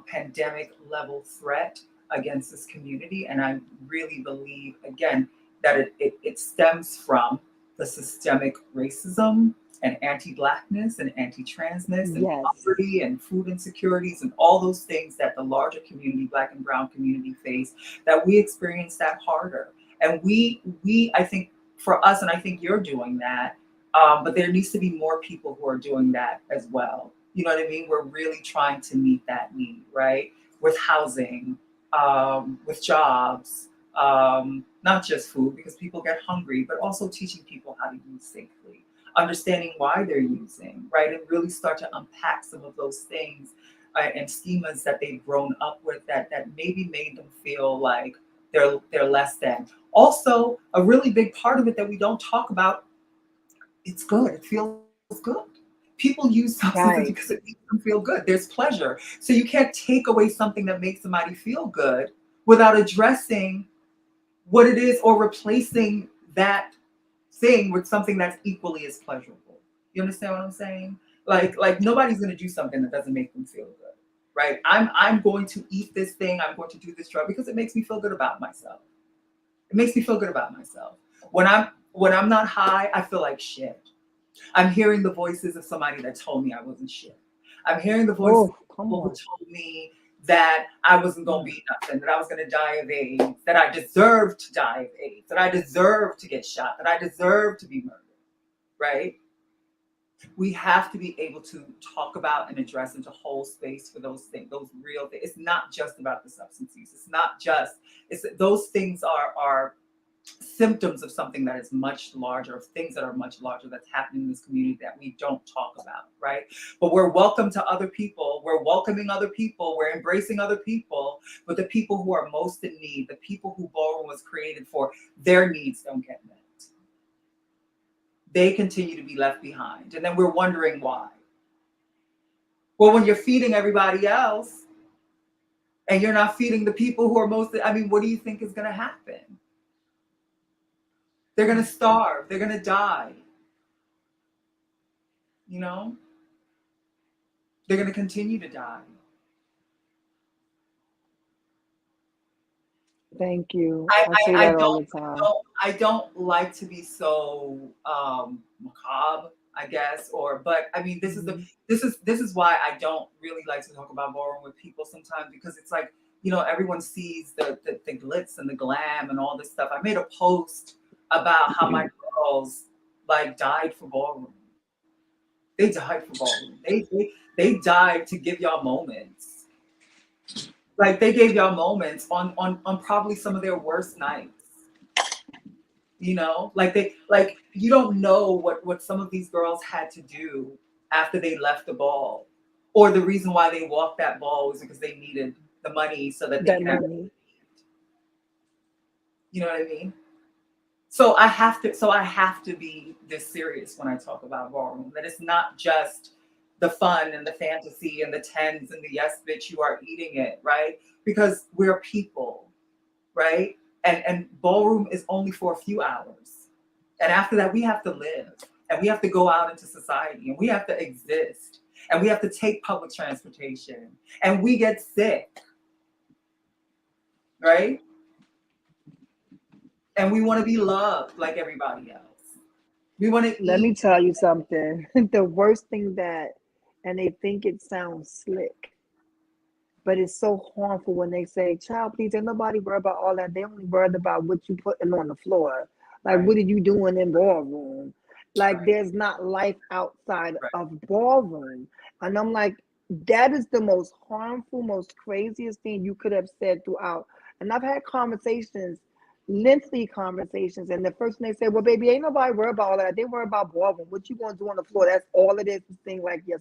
Pandemic level threat against this community. And I really believe, again, that it stems from the systemic racism and anti-blackness and anti-transness and Yes. poverty and food insecurities and all those things that the larger community, black and brown community, face, that we experience that harder. And we I think, for us, and I think you're doing that, but there needs to be more people who are doing that as well. You know what I mean? We're really trying to meet that need, right? With housing, with jobs, not just food, because people get hungry, but also teaching people how to use safely, understanding why they're using, right? And really start to unpack some of those things, and schemas that they've grown up with, that maybe made them feel like they're less than. Also, a really big part of it that we don't talk about, it's good. It feels good. People use substances because it Right. makes them feel good. There's pleasure. So you can't take away something that makes somebody feel good without addressing what it is, or replacing that thing with something that's equally as pleasurable. You understand what I'm saying? Like nobody's gonna do something that doesn't make them feel good. Right? I'm going to eat this thing, I'm going to do this drug because it makes me feel good about myself. It makes me feel good about myself. When I'm not high, I feel like shit. I'm hearing the voices of somebody that told me I wasn't shit. I'm hearing the voices Oh, of come people who on. told me that I wasn't going to Mm. be nothing, that I was going to die of AIDS, that I deserved to die of AIDS, that I deserved to get shot, that I deserved to be murdered, right? We have to be able to talk about and address and to hold space for those things, those real things. It's not just about the substance use. It's not just, it's those things are symptoms of something that is much larger, of things that are much larger that's happening in this community that we don't talk about, right? But we're welcome to other people. We're welcoming other people. We're embracing other people. But the people who are most in need, the people who Ballroom was created for, their needs don't get met. They continue to be left behind. And then we're wondering why. Well, when you're feeding everybody else and you're not feeding the people who are most, I mean, what do you think is going to happen? They're going to starve. They're going to die. You know, they're going to continue to die. Thank you. I, I say I that all don't the time. I don't like to be so, macabre, I guess, or, but I mean, Mhm. this is why I don't really like to talk about ballroom with people sometimes, because it's like, everyone sees the glitz and the glam and all this stuff. I made a post about how my girls like died for ballroom. They died for ballroom. They died to give y'all moments. Like they gave y'all moments on probably some of their worst nights. Like you don't know what some of these girls had to do after they left the ball, or the reason why they walked that ball was because they needed the money so that they That can have, money. you know what I mean? So I have to be this serious when I talk about ballroom, that it's not just the fun and the fantasy and the tens and the yes bitch, you are eating it, right? Because we're people, right? And ballroom is only for a few hours. And after that, we have to live and we have to go out into society and we have to exist and we have to take public transportation and we get sick, right? And we want to be loved like everybody else. We want to Let me eat. tell you something. The worst thing that, and they think it sounds slick, but it's so harmful when they say, "Child, please, ain't nobody worried about all that. They only worried about what you putting on the floor. Like, Right, what are you doing in ballroom? Like, right, there's not life outside right. of ballroom." And I'm like, that is the most harmful, most craziest thing you could have said throughout. And I've had conversations, lengthy conversations, and the first thing they say, "Well, baby, ain't nobody worried about all that. They worry about ballroom. What you gonna do on the floor? That's all it is." This thing like, yes.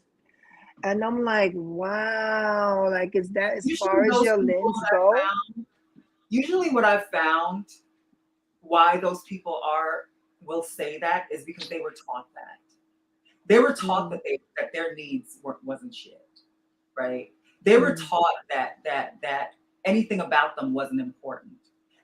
And I'm like, wow, like, is that as Usually far as those your people lens that I go? found, usually what I've found why those people are will say that is because they were taught that. They were taught Mm, that their needs wasn't shit, right? They were mm, taught that anything about them wasn't important.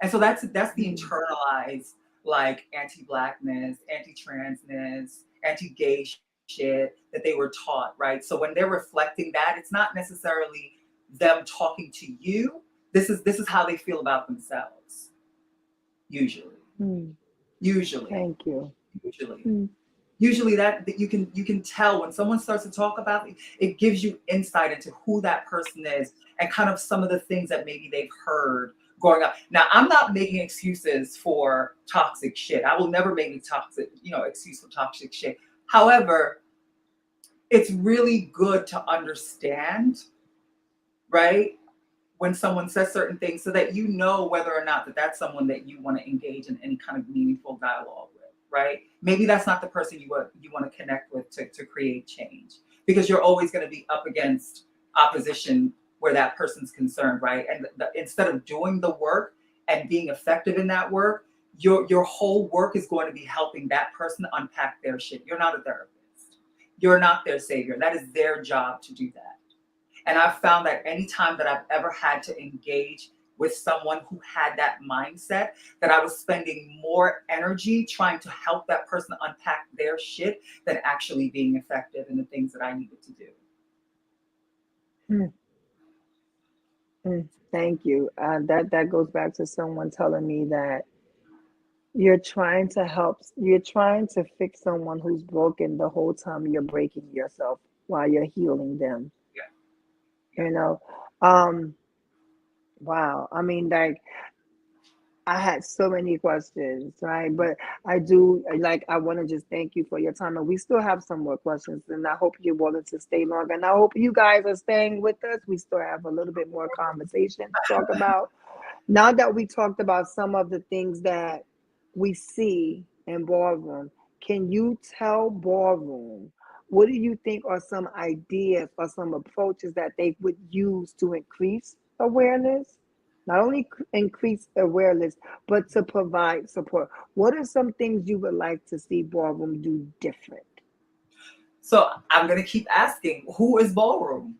And so that's the mm. internalized like anti-blackness, anti-transness, anti-gay shit that they were taught, right? So when they're reflecting that, it's not necessarily them talking to you. This is how they feel about themselves, usually. Mm. Usually. Thank you. Usually. Mm. Usually that you can tell when someone starts to talk about it, it gives you insight into who that person is and kind of some of the things that maybe they've heard growing up. Now, I'm not making excuses for toxic shit. I will never make a toxic, excuse for toxic shit. However, it's really good to understand, right? When someone says certain things so that you know whether or not that's someone that you want to engage in any kind of meaningful dialogue with, right? Maybe that's not the person you want to connect with to create change because you're always going to be up against opposition where that person's concerned, right? And instead of doing the work and being effective in that work, your whole work is going to be helping that person unpack their shit. You're not a therapist. You're not their savior. That is their job to do that. And I've found that anytime that I've ever had to engage with someone who had that mindset, that I was spending more energy trying to help that person unpack their shit than actually being effective in the things that I needed to do. Mm. Mm. Thank you. That goes back to someone telling me that you're trying to fix someone who's broken the whole time you're breaking yourself while you're healing them. Yeah, yeah. You know, um, wow. I mean, like, I had so many questions, right? But I do like, I want to just thank you for your time. And we still have some more questions, and I hope you're willing to stay longer. And I hope you guys are staying with us. We still have a little bit more conversation to talk about. Now that we talked about some of the things that we see in ballroom, can you tell ballroom what do you think are some ideas or some approaches that they would use to increase awareness? Not only increase awareness, but to provide support. What are some things you would like to see ballroom do different? So I'm gonna keep asking, who is ballroom?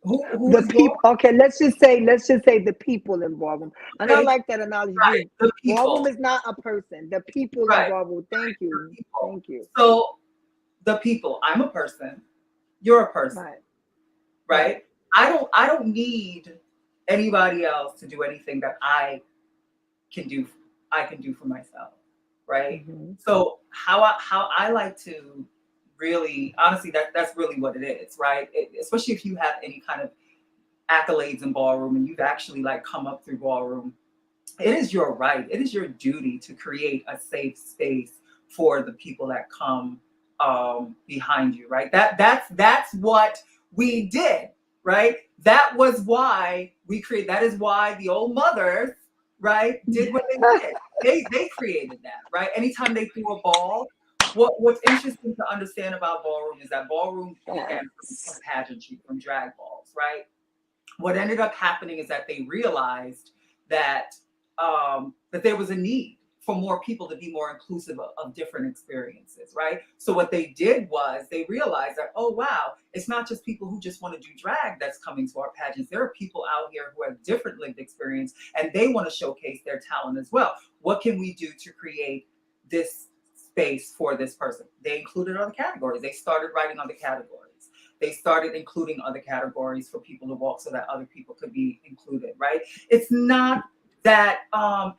Who The is ballroom? people. Okay, let's just say the people in ballroom. And I Okay, like that analogy right. too. The Ballroom people. is not a person. The people in Right, ballroom. Thank the you. people. Thank you. So the people. I'm a person. You're a person, Right. Right. right? I don't need anybody else to do anything that can do I can do for myself, right? Mm-hmm. So how I like to really honestly that's really what it is, right? Especially if you have any kind of accolades in ballroom and you've actually like come up through ballroom, it is your right, it is your duty to create a safe space for the people that come behind you, right? That's what we did, right? That was why we created. That is why the old mothers, right, did what they did. They created that, right? Anytime they threw a ball, what's interesting to understand about ballroom is that ballroom began from Yes. pageantry, from drag balls, right? What ended up happening is that they realized that that there was a need for more people to be more inclusive of different experiences, right? So what they did was they realized that, oh wow, it's not just people who just want to do drag that's coming to our pageants. There are people out here who have different lived experience and they want to showcase their talent as well. What can we do to create this space for this person? They included other categories. They started writing other categories. They started including other categories for people to walk so that other people could be included, right? It's not that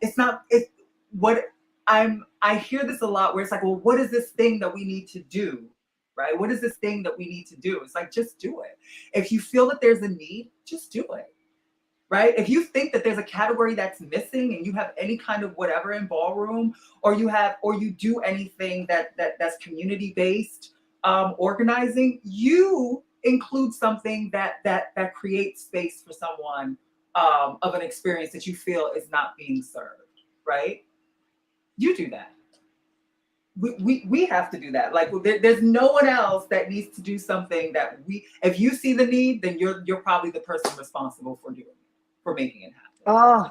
it's not it what I hear this a lot where it's like, well, what is this thing that we need to do? Right? What is this thing that we need to do? It's like, just do it. If you feel that there's a need, just do it. Right? If you think that there's a category that's missing and you have any kind of whatever in ballroom, or you do anything that's community based organizing, you include something that creates space for someone of an experience that you feel is not being served, right? You do that. We have to do that. Like there's no one else that needs to do something that if you see the need, then you're probably the person responsible for doing it, for making it happen. Oh,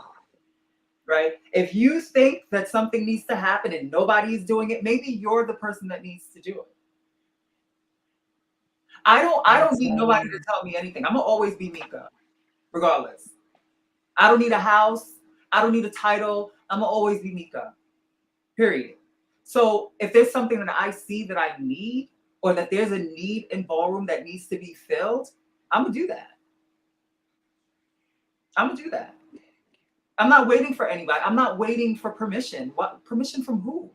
right. If you think that something needs to happen and nobody's doing it, maybe you're the person that needs to do it. I don't need nobody to tell me anything. I'm gonna always be Meeka, regardless. I don't need a house. I don't need a title. I'm gonna always be Meeka. Period. So if there's something that I see that I need, or that there's a need in ballroom that needs to be filled, I'm gonna do that. I'm gonna do that. I'm not waiting for anybody. I'm not waiting for permission. What permission from who?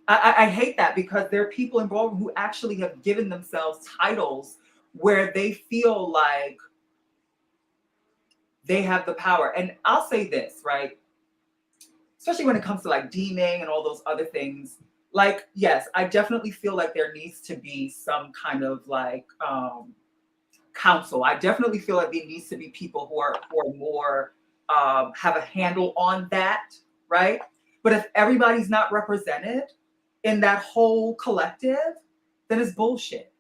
I hate that, because there are people in ballroom who actually have given themselves titles where they feel like they have the power. And I'll say this, right? Especially when it comes to like deeming and all those other things. Like, yes, I definitely feel like there needs to be some kind of like council. I definitely feel like there needs to be people who are more have a handle on that, right? But if everybody's not represented in that whole collective, then it's bullshit.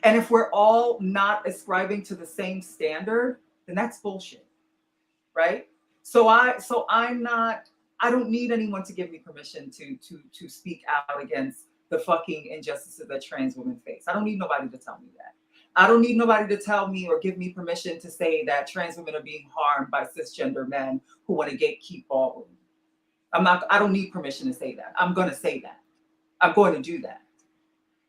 And if we're all not ascribing to the same standard, then that's bullshit, right? I don't need anyone to give me permission to speak out against the fucking injustices that trans women face. I don't need nobody to tell me that. I don't need nobody to tell me or give me permission to say that trans women are being harmed by cisgender men who want to gatekeep ballroom. I don't need permission to say that. I'm gonna say that. I'm going to do that.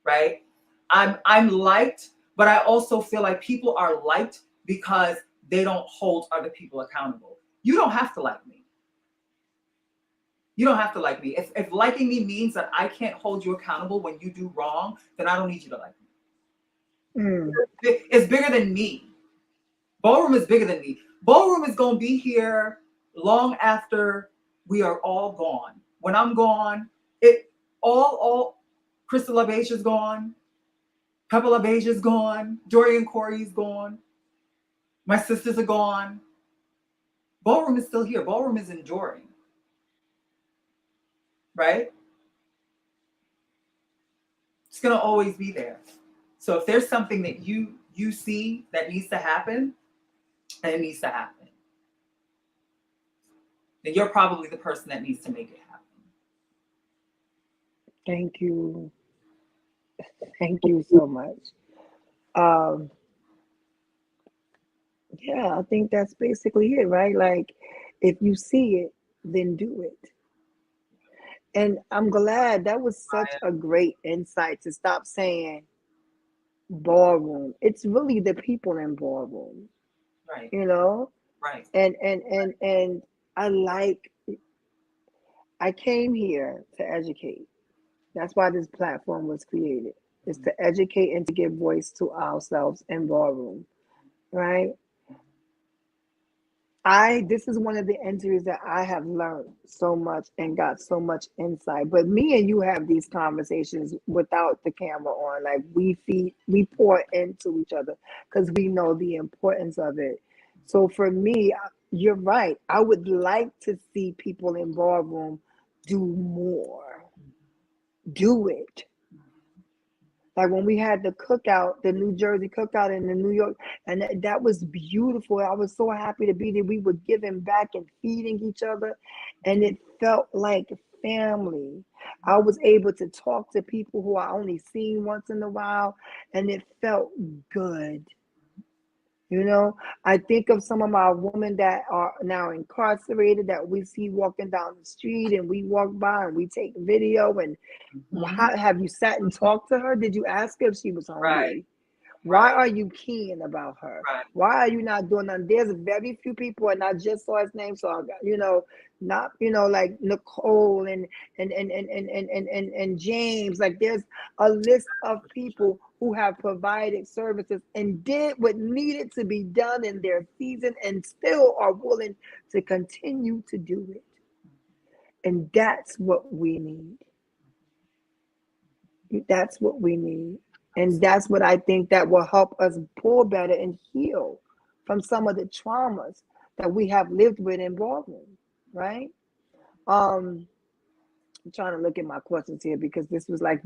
Right? I'm liked, but I also feel like people are liked because they don't hold other people accountable. You don't have to like me. You don't have to like me. If liking me means that I can't hold you accountable when you do wrong, then I don't need you to like me. It's bigger than me. Ballroom is bigger than me. Ballroom is going to be here long after we are all gone. When I'm gone, all Crystal LaBeouf's gone. Pepper LaBeouf's gone. Dorian Corey's gone. My sisters are gone. Ballroom is still here. Ballroom is enduring. Right? It's going to always be there. So if there's something that you see that needs to happen, and it needs to happen, then you're probably the person that needs to make it happen. Thank you. Thank you so much. Yeah, I think that's basically it, right? Like, if you see it, then do it. And I'm glad that was such a great insight to stop saying ballroom. It's really the people in ballroom, Right. you know? Right. And I came here to educate. That's why this platform was created. Is to educate and to give voice to ourselves in ballroom, right? This is one of the entries that I have learned so much and got so much insight. But me and you have these conversations without the camera on. Like we pour into each other because we know the importance of it. So for me, you're right. I would like to see people in ballroom do more. Do it. Like when we had the cookout, the New Jersey cookout and the New York, and that was beautiful. I was so happy to be there. We were giving back and feeding each other, and it felt like family. I was able to talk to people who I only seen once in a while, and it felt good. You know, I think of some of my women that are now incarcerated that we see walking down the street and we walk by and we take video. And Mhm. how have you sat and talked to her? Did you ask her if she was Right, hungry? Why right, are you keen about her? right. Why are you not doing nothing? There's very few people, and I just saw his name, so I got, not like Nicole and James. Like there's a list of people who have provided services and did what needed to be done in their season and still are willing to continue to do it. And that's what we need. That's what we need. And Absolutely. that's what I think that will help us pull better and heal from some of the traumas that we have lived with in Ballroom, right? Um, I'm trying to look at my questions here because this was like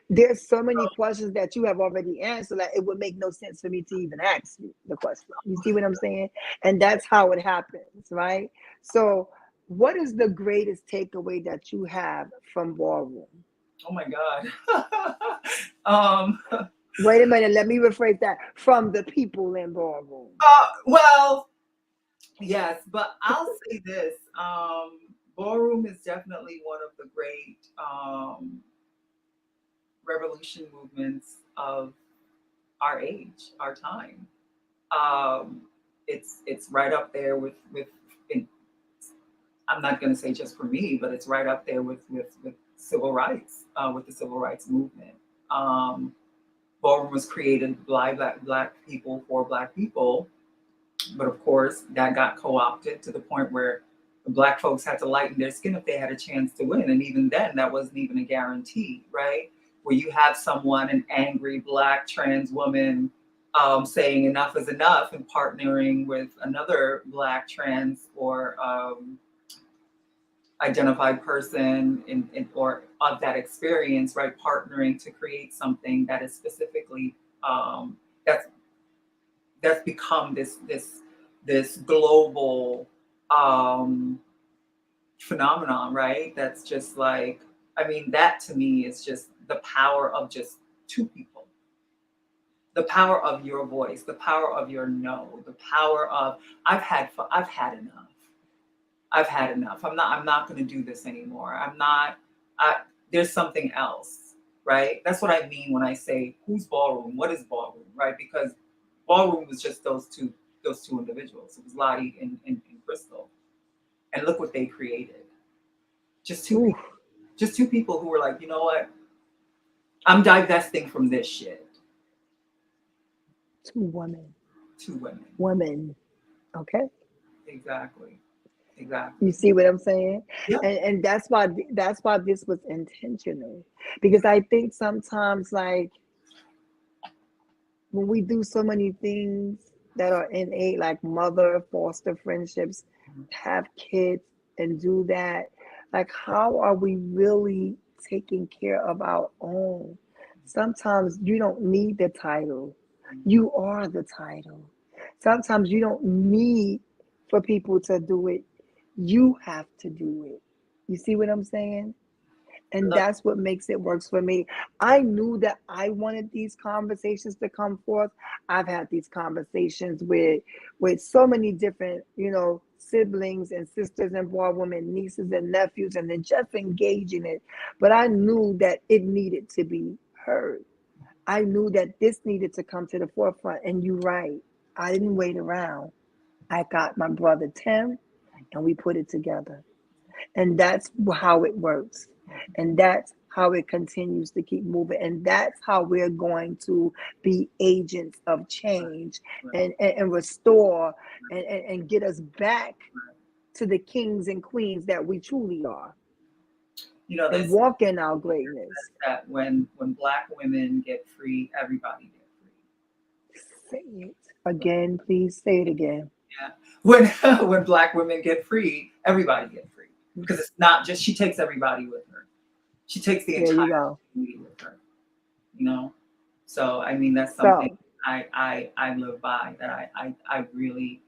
there's so many questions that you have already answered that it would make no sense for me to even ask you the question. You see what I'm saying? And that's how it happens, right? So what is the greatest takeaway that you have from Ballroom? Oh my God. um, Wait a minute, let me rephrase that. From the people in Ballroom. well, yes, but I'll say this. Ballroom is definitely one of the great revolution movements of our age, our time. Um, it's right up there with in, I'm not going to say just for me, but it's right up there with civil rights, with the civil rights movement. Um, Ballroom was created by black people for black people, but of course that got co-opted to the point where the black folks had to lighten their skin if they had a chance to win, and even then, that wasn't even a guarantee, right? Where you have someone, an angry black trans woman, saying enough is enough, and partnering with another black trans or identified person or of that experience, right? Partnering to create something that is specifically that's become this global um, phenomenon, right? That's just like, I mean, that to me is just the power of just two people, the power of your voice, the power of your no, the power of I've had enough. I've had enough. I'm not going to do this anymore. I'm not. I, there's something else, right? That's what I mean when I say who's Ballroom. What is Ballroom, right? Because Ballroom was just those two individuals. It was Lottie and Crystal, and look what they created. Just two Ooh, people. Just two people who were like, you know what? I'm divesting from this shit. two women. Two women. Women. Okay. Exactly. You Exactly. see what I'm saying? Yep. And that's why this was intentional. Because I think sometimes like when we do so many things that are innate, like mother, foster friendships, have kids and do that, like how are we really taking care of our own? Sometimes you don't need the title. You are the title. Sometimes you don't need for people to do it. You have to do it. You see what I'm saying? And Look, that's what makes it works for me. I knew that I wanted these conversations to come forth. I've had these conversations with so many different, siblings and sisters and Ballroom and nieces and nephews, and then just engaging it. But I knew that it needed to be heard. I knew that this needed to come to the forefront. And you're right. I didn't wait around. I got my brother Tim and we put it together. And that's how it works. And that's how it continues to keep moving. And that's how we're going to be agents of change right, and restore and get us back to the kings and queens that we truly are you know, and there's walk in our greatness. that when black women get free, everybody get free. Say it again, please say it again. Yeah. When when black women get free, everybody get free. Because it's not just she takes everybody with her. She takes the There you entire go. community with her. You know? So I mean that's something So, I live by, that I really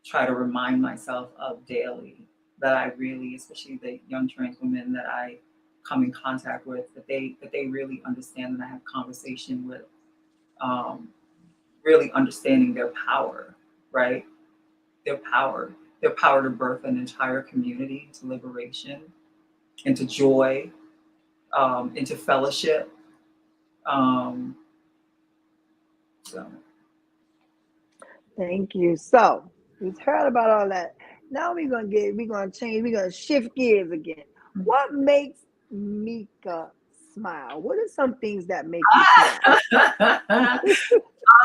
try to remind myself of daily, that I really, especially the young trans women that I come in contact with, that they really understand, and I have conversation with, um, really understanding their power, right? Their power, their power to birth an entire community, to liberation, into joy, into fellowship. Um, so thank you. So, we've heard about all that. Now we're gonna change, we're gonna shift gears again. What makes Mika smile? What are some things that make you smile?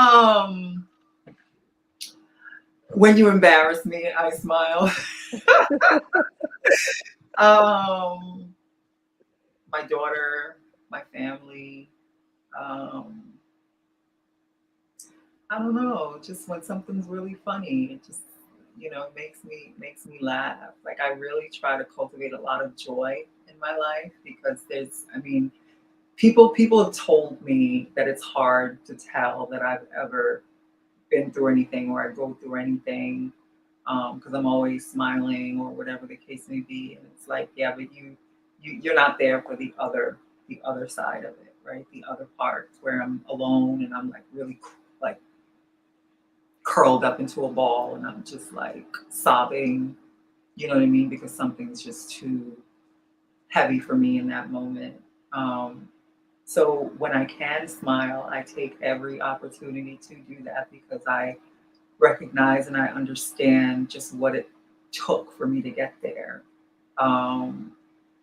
um, when you embarrass me, I smile. um, my daughter, my family. Um, I don't know, just when something's really funny, it just, makes me laugh. Like I really try to cultivate a lot of joy in my life, because people have told me that it's hard to tell that I've ever been through anything, or I go through anything, because I'm always smiling, or whatever the case may be. And it's like, yeah, but you're not there for the other side of it, right? The other parts where I'm alone and I'm like really like curled up into a ball and I'm just like sobbing, you know what I mean? Because something's just too heavy for me in that moment. Um, so when I can smile, I take every opportunity to do that, because I recognize and I understand just what it took for me to get there. Um,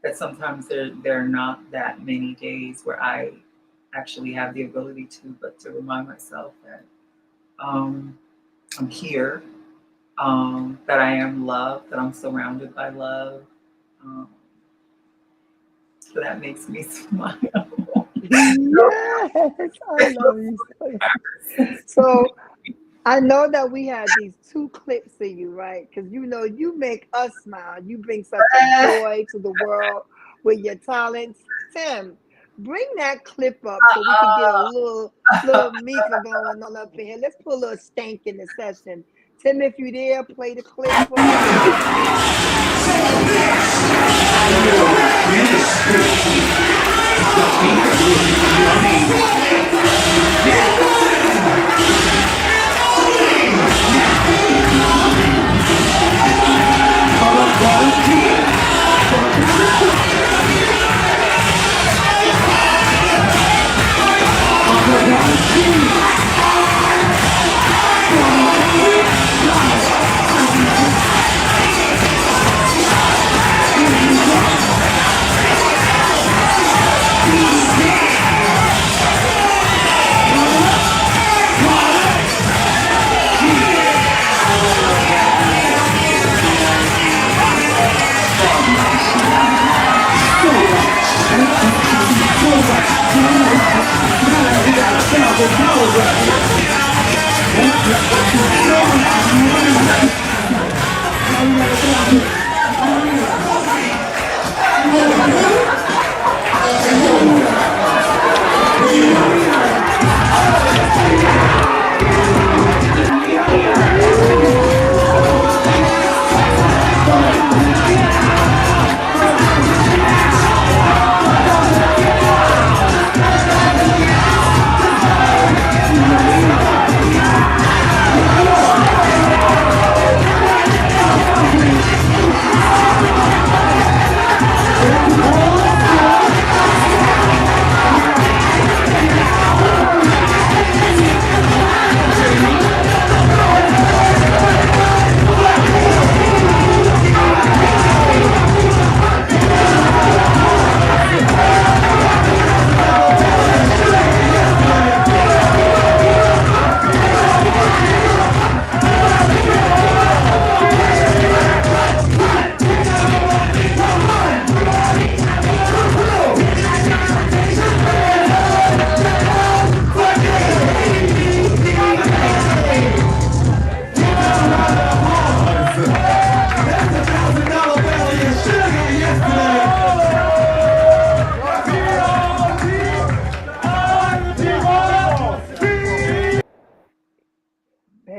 that sometimes there are not that many days where I actually have the ability to, but to remind myself that, I'm here, that I am loved, that I'm surrounded by love. Um, so that makes me smile. Yes, I love you so. So I know that we had these two clips of you, right? Because you make us smile. You bring such a joy to the world with your talents. Tim, bring that clip up so we can get a little Mika going on up in here. Let's put a little stank in the session. Tim, if you there, play the clip for us.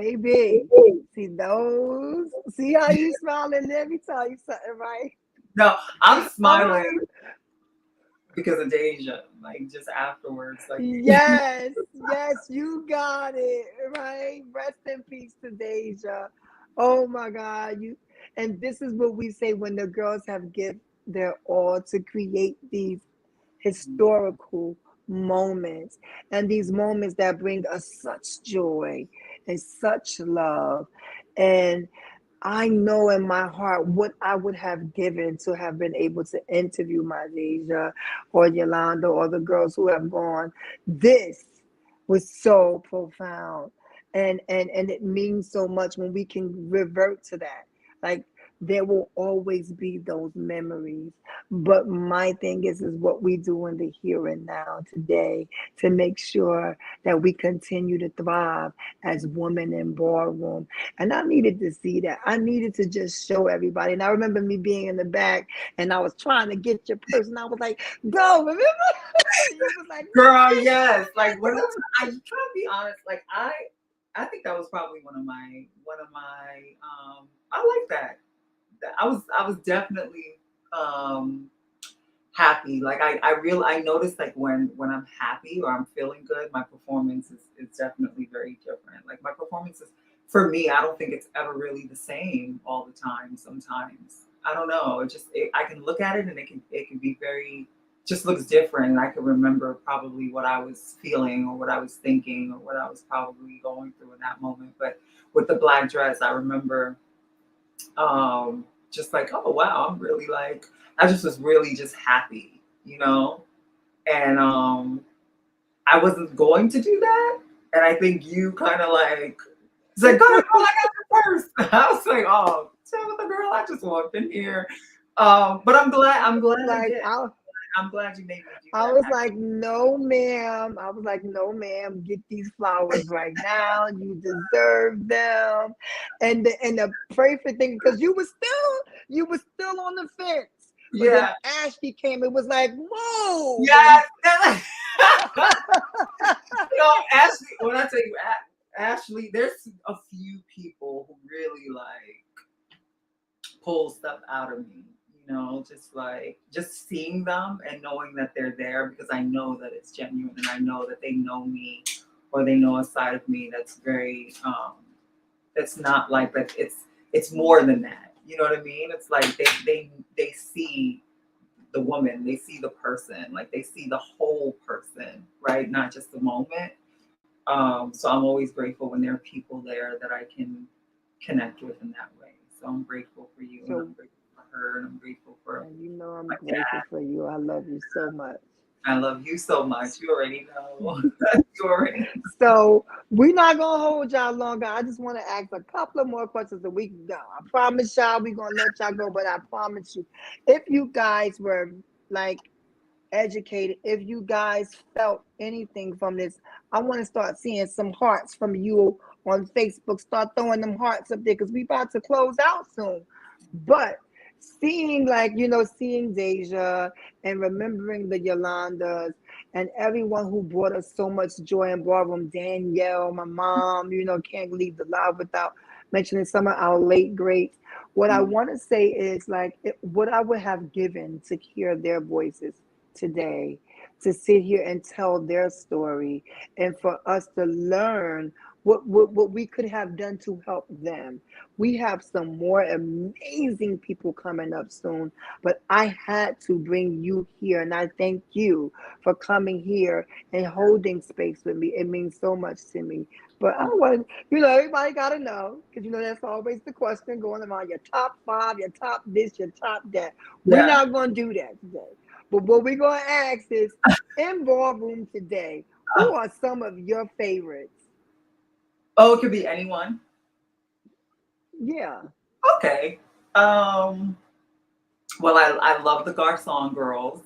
Baby, see those? See how you smiling? Let me tell you something, right? No, I'm smiling Oh, because of Deja. Like just afterwards, like yes, yes, you got it, right? Rest in peace to Deja. Oh my God, you. And this is what we say when the girls have give their all to create these historical moments, and these moments that bring us such joy and such love. And I know in my heart what I would have given to have been able to interview my Deja or Yolanda or the girls who have gone. This was so profound. And it means so much when we can revert to that. Like there will always be those memories. But my thing is what we do in the here and now today to make sure that we continue to thrive as women in ballroom. And I needed to see that. I needed to just show everybody. And I remember me being in the back and I was trying to get your person. I was like, go, remember? You was like, girl, no, yes. I Like when can't I try to be honest, like I think that was probably one of my I like that. I was definitely um happy. Like I noticed like when I'm happy or I'm feeling good, my performance is definitely very different. Like my performance is for me, I don't think it's ever really the same all the time. Sometimes I don't know. I can look at it and it can be very just looks different. And I can remember probably what I was feeling or what I was thinking or what I was probably going through in that moment. But with the black dress, I remember just like, oh wow, I'm really like I just was really just happy, you know? And I wasn't going to do that. And I think you kind of like said, go ahead, girl, I got you first. I was like, oh, tell the girl, I just walked in here. But I'm glad I like did. I I'm glad you made me do I that. was like, no, ma'am. I was like, no, ma'am. Get these flowers right now. You deserve them. And the pray for thing because you was still on the fence. But then Yeah. Ashley came. It was like, move. And Yes. Ashley, when I tell you, Ashley, there's a few people who really like pull stuff out of me, just like just seeing them and knowing that they're there because I know that it's genuine and I know that they know me or they know a side of me that's very that's not like that it's more than that. You know what I mean? It's like they see the woman, they see the person, like they see the whole person, right? Not just the moment. So I'm always grateful when there are people there that I can connect with in that way. So I'm grateful for you and so, I'm grateful for her and I'm grateful for and you know, I'm my grateful dad. for you. I love you so much. I love you so much. You already know. You already So we're not gonna hold y'all longer. I just want to ask a couple of more questions and we can go. I promise y'all we're gonna let y'all go, but I promise you, if you guys were like educated, if you guys felt anything from this, I want to start seeing some hearts from you on Facebook. Start throwing them hearts up there because we about to close out soon. But seeing seeing Deja and remembering the Yolandas and everyone who brought us so much joy in ballroom, Danielle, my mom, can't leave the live without mentioning some of our late greats. What I know. want to say is what I would have given to hear their voices today, to sit here and tell their story, and for us to learn what we could have done to help them. We have some more amazing people coming up soon, but I had to bring you here, and I thank you for coming here and holding space with me. It means so much to me. But I want, everybody got to know, because that's always the question going around, your top five, your top this, your top that. We're Yeah. not going to do that today. But what we're going to ask is, in ballroom today, who are some of your favorites? Oh, it could be anyone. Yeah. Okay. Um, well, I love the Garcon girls,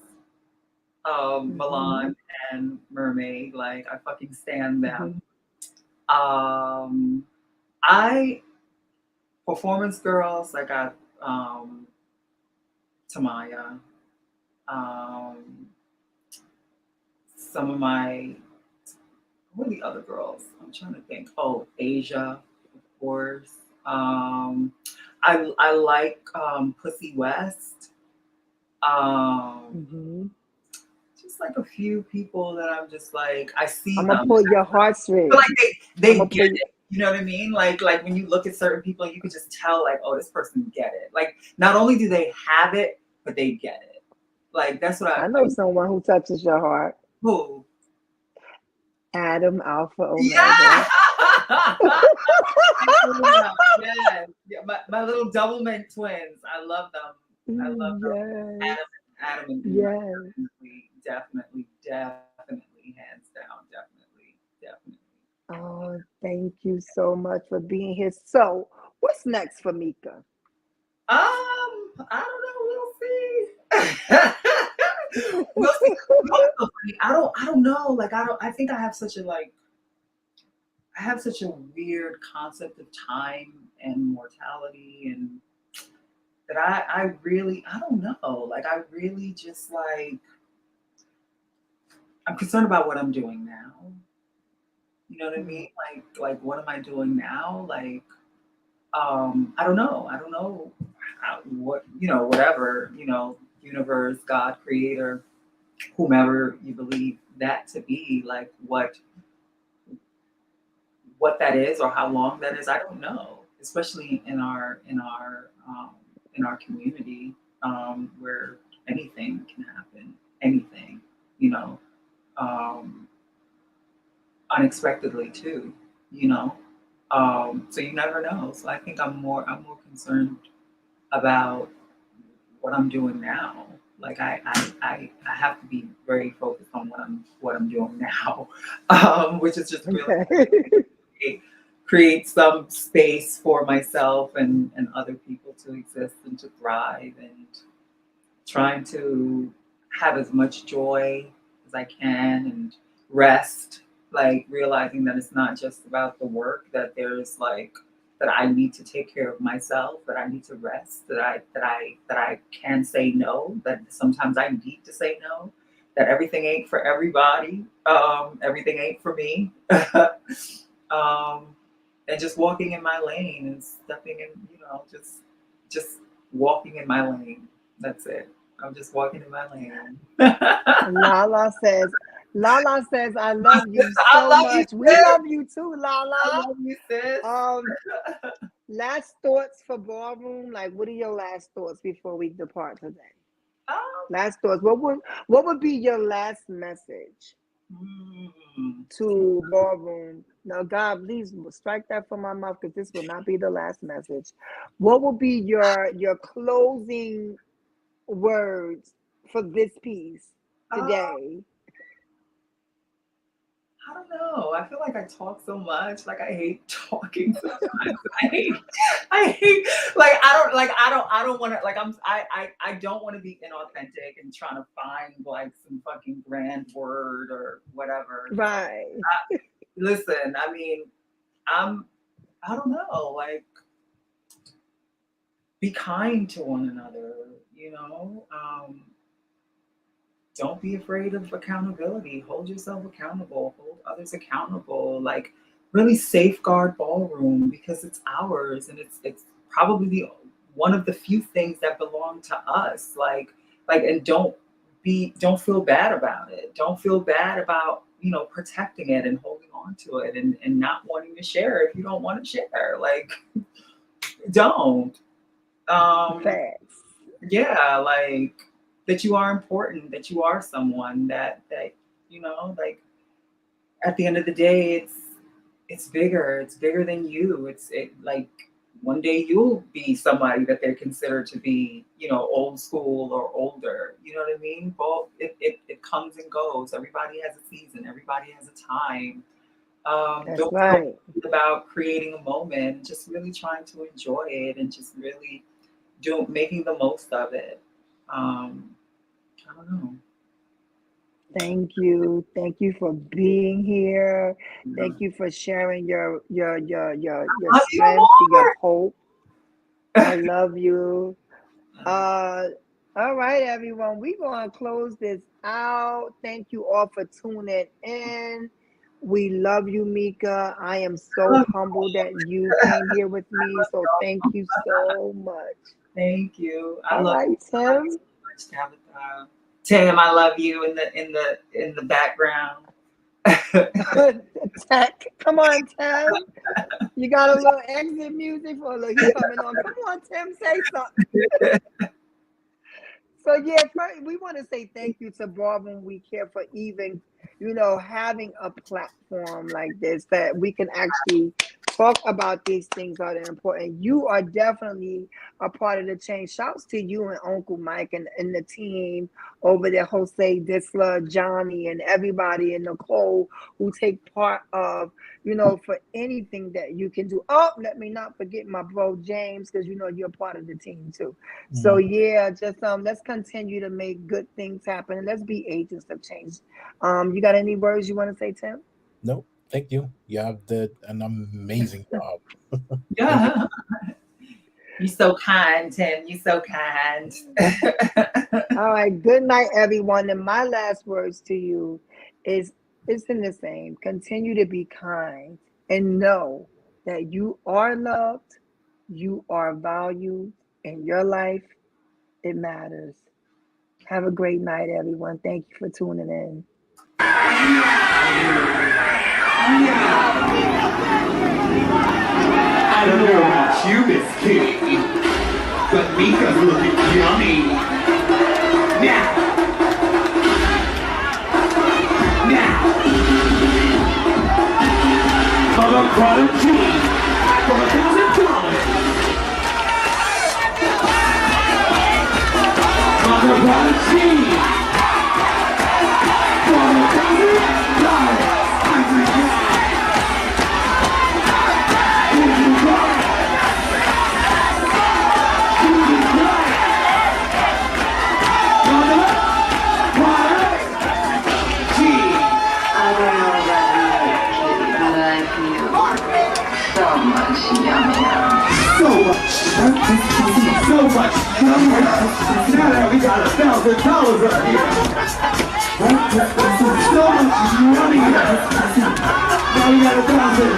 Hmm. Milan and Mermaid. Like I fucking stand Hmm. them. Um, I performance girls. I got Tamaya. Um, some of my what are the other girls? I'm trying to think. Oh, Asia. course. Um, I like Pussy West. Um, Hmm. just like a few people that I'm just like I see I'm gonna them. pull your Feel heartstrings. like I'm they gonna get pull you. it. You know what I mean? Like when you look at certain people, you can just tell like, oh, this person get it. Like not only do they have it, but they get it. Like that's what I know someone who touches your heart. who. Adam Alpha Yeah. Omega. Yes. Yeah, my little doublemint twins. I love them. I love them. Yes. Adam and Uma. Yes. Definitely, hands down, definitely. Oh, thank you so much for being here. So, what's next for Mika? I don't know. We'll see. We'll see. You know what's so funny? I don't know. Like I think I have such a like I have such a weird concept of time and mortality and that I really I don't know. Like I really just like I'm concerned about what I'm doing now. You know what I Hmm. mean? Like what am I doing now? Like I don't know. I don't know how, what whatever, universe, God, creator, whomever you believe that to be, like what that is or how long that is, I don't know. Especially in our community, where anything can happen, anything, you know, um, unexpectedly too, you know. So you never know. So I think I'm more concerned about what I'm doing now. Like I have to be very focused on what I'm doing now, which is just really Okay. create some space for myself and other people to exist and to thrive and trying to have as much joy as I can and rest, like realizing that it's not just about the work, that there's like that I need to take care of myself, that I need to rest, that I can say no, that sometimes I need to say no, that everything ain't for everybody, everything ain't for me. um, and just walking in my lane and stepping in, just walking in my lane. That's it. I'm just walking in my lane. Lala says, Lala says, I love you I so love you, much. We sis. love you too, I Lala. love you, sis. Um, last thoughts for ballroom. Like, what are your last thoughts before we depart today? Um, Last thoughts. What would be your last message mm, to ballroom? Now, God, please strike that from my mouth because this will not be the last message. What will be your closing words for this piece uh, today? I don't know. I feel like I talk so much. Like I hate talking sometimes. I hate like I don't want to like I don't want to be inauthentic and trying to find like some fucking grand word or whatever. Right. Listen, I mean, I'm I don't know, like be kind to one another, don't be afraid of accountability. Hold yourself accountable, hold others accountable, like really safeguard ballroom because it's ours and it's probably one of the few things that belong to us. Like and don't feel bad about it. Don't feel bad about, protecting it and holding on to it and not wanting to share if you don't want to share. Like don't. Um Facts. yeah, like that you are important, that you are someone that like at the end of the day it's bigger than you. Like one day you'll be somebody that they're considered to be, old school or older. You know what I mean? Both it comes and goes. Everybody has a season, everybody has a time. That's Don't feel right. about creating a moment, just really trying to enjoy it and just really making the most of it. Um, I don't know. Thank you. Thank you for being here. Yeah. Thank you for sharing your Love you strength, your more. hope. I love you. Uh, all right, everyone. We're gonna close this out. Thank you all for tuning in. We love you, Meeka. I am so Oh, humbled that you came here with me. So thank you so much. thank you. I All love right, you Tim. so much, Tabitha. Tim, I love you in the background. Tech. Come on, Tim. You got a little exit music for look, he coming on. Come on, Tim, say something. So yeah, first, we want to say thank you to Ballroom We Care for even, having a platform like this that we can actually talk about these things that are important. You are definitely a part of the change. Shouts to you and Uncle Mike and the team over there, Jose Disla, Johnny, and everybody, and Nicole who take part of, for anything that you can do. Oh, let me not forget my bro James, because you're part of the team too. So yeah, just let's continue to make good things happen and let's be agents of change. You got any words you want to say, Tim? No, thank you. You have did an amazing job. Thank you. Yeah. You so kind, Tim. You so kind. All right, good night, everyone. And my last words to you is it's in the same. Continue to be kind and know that you are loved, you are valued, in your life, it matters. Have a great night, everyone. Thank you for tuning in. I don't know about you, Miss Kitty, but Mika's looking yummy. Now, avocado cheese for $1,000. Avocado cheese for $1,000. So much number. Now that we got $1,000 up here. So much money. Now we got $1,000.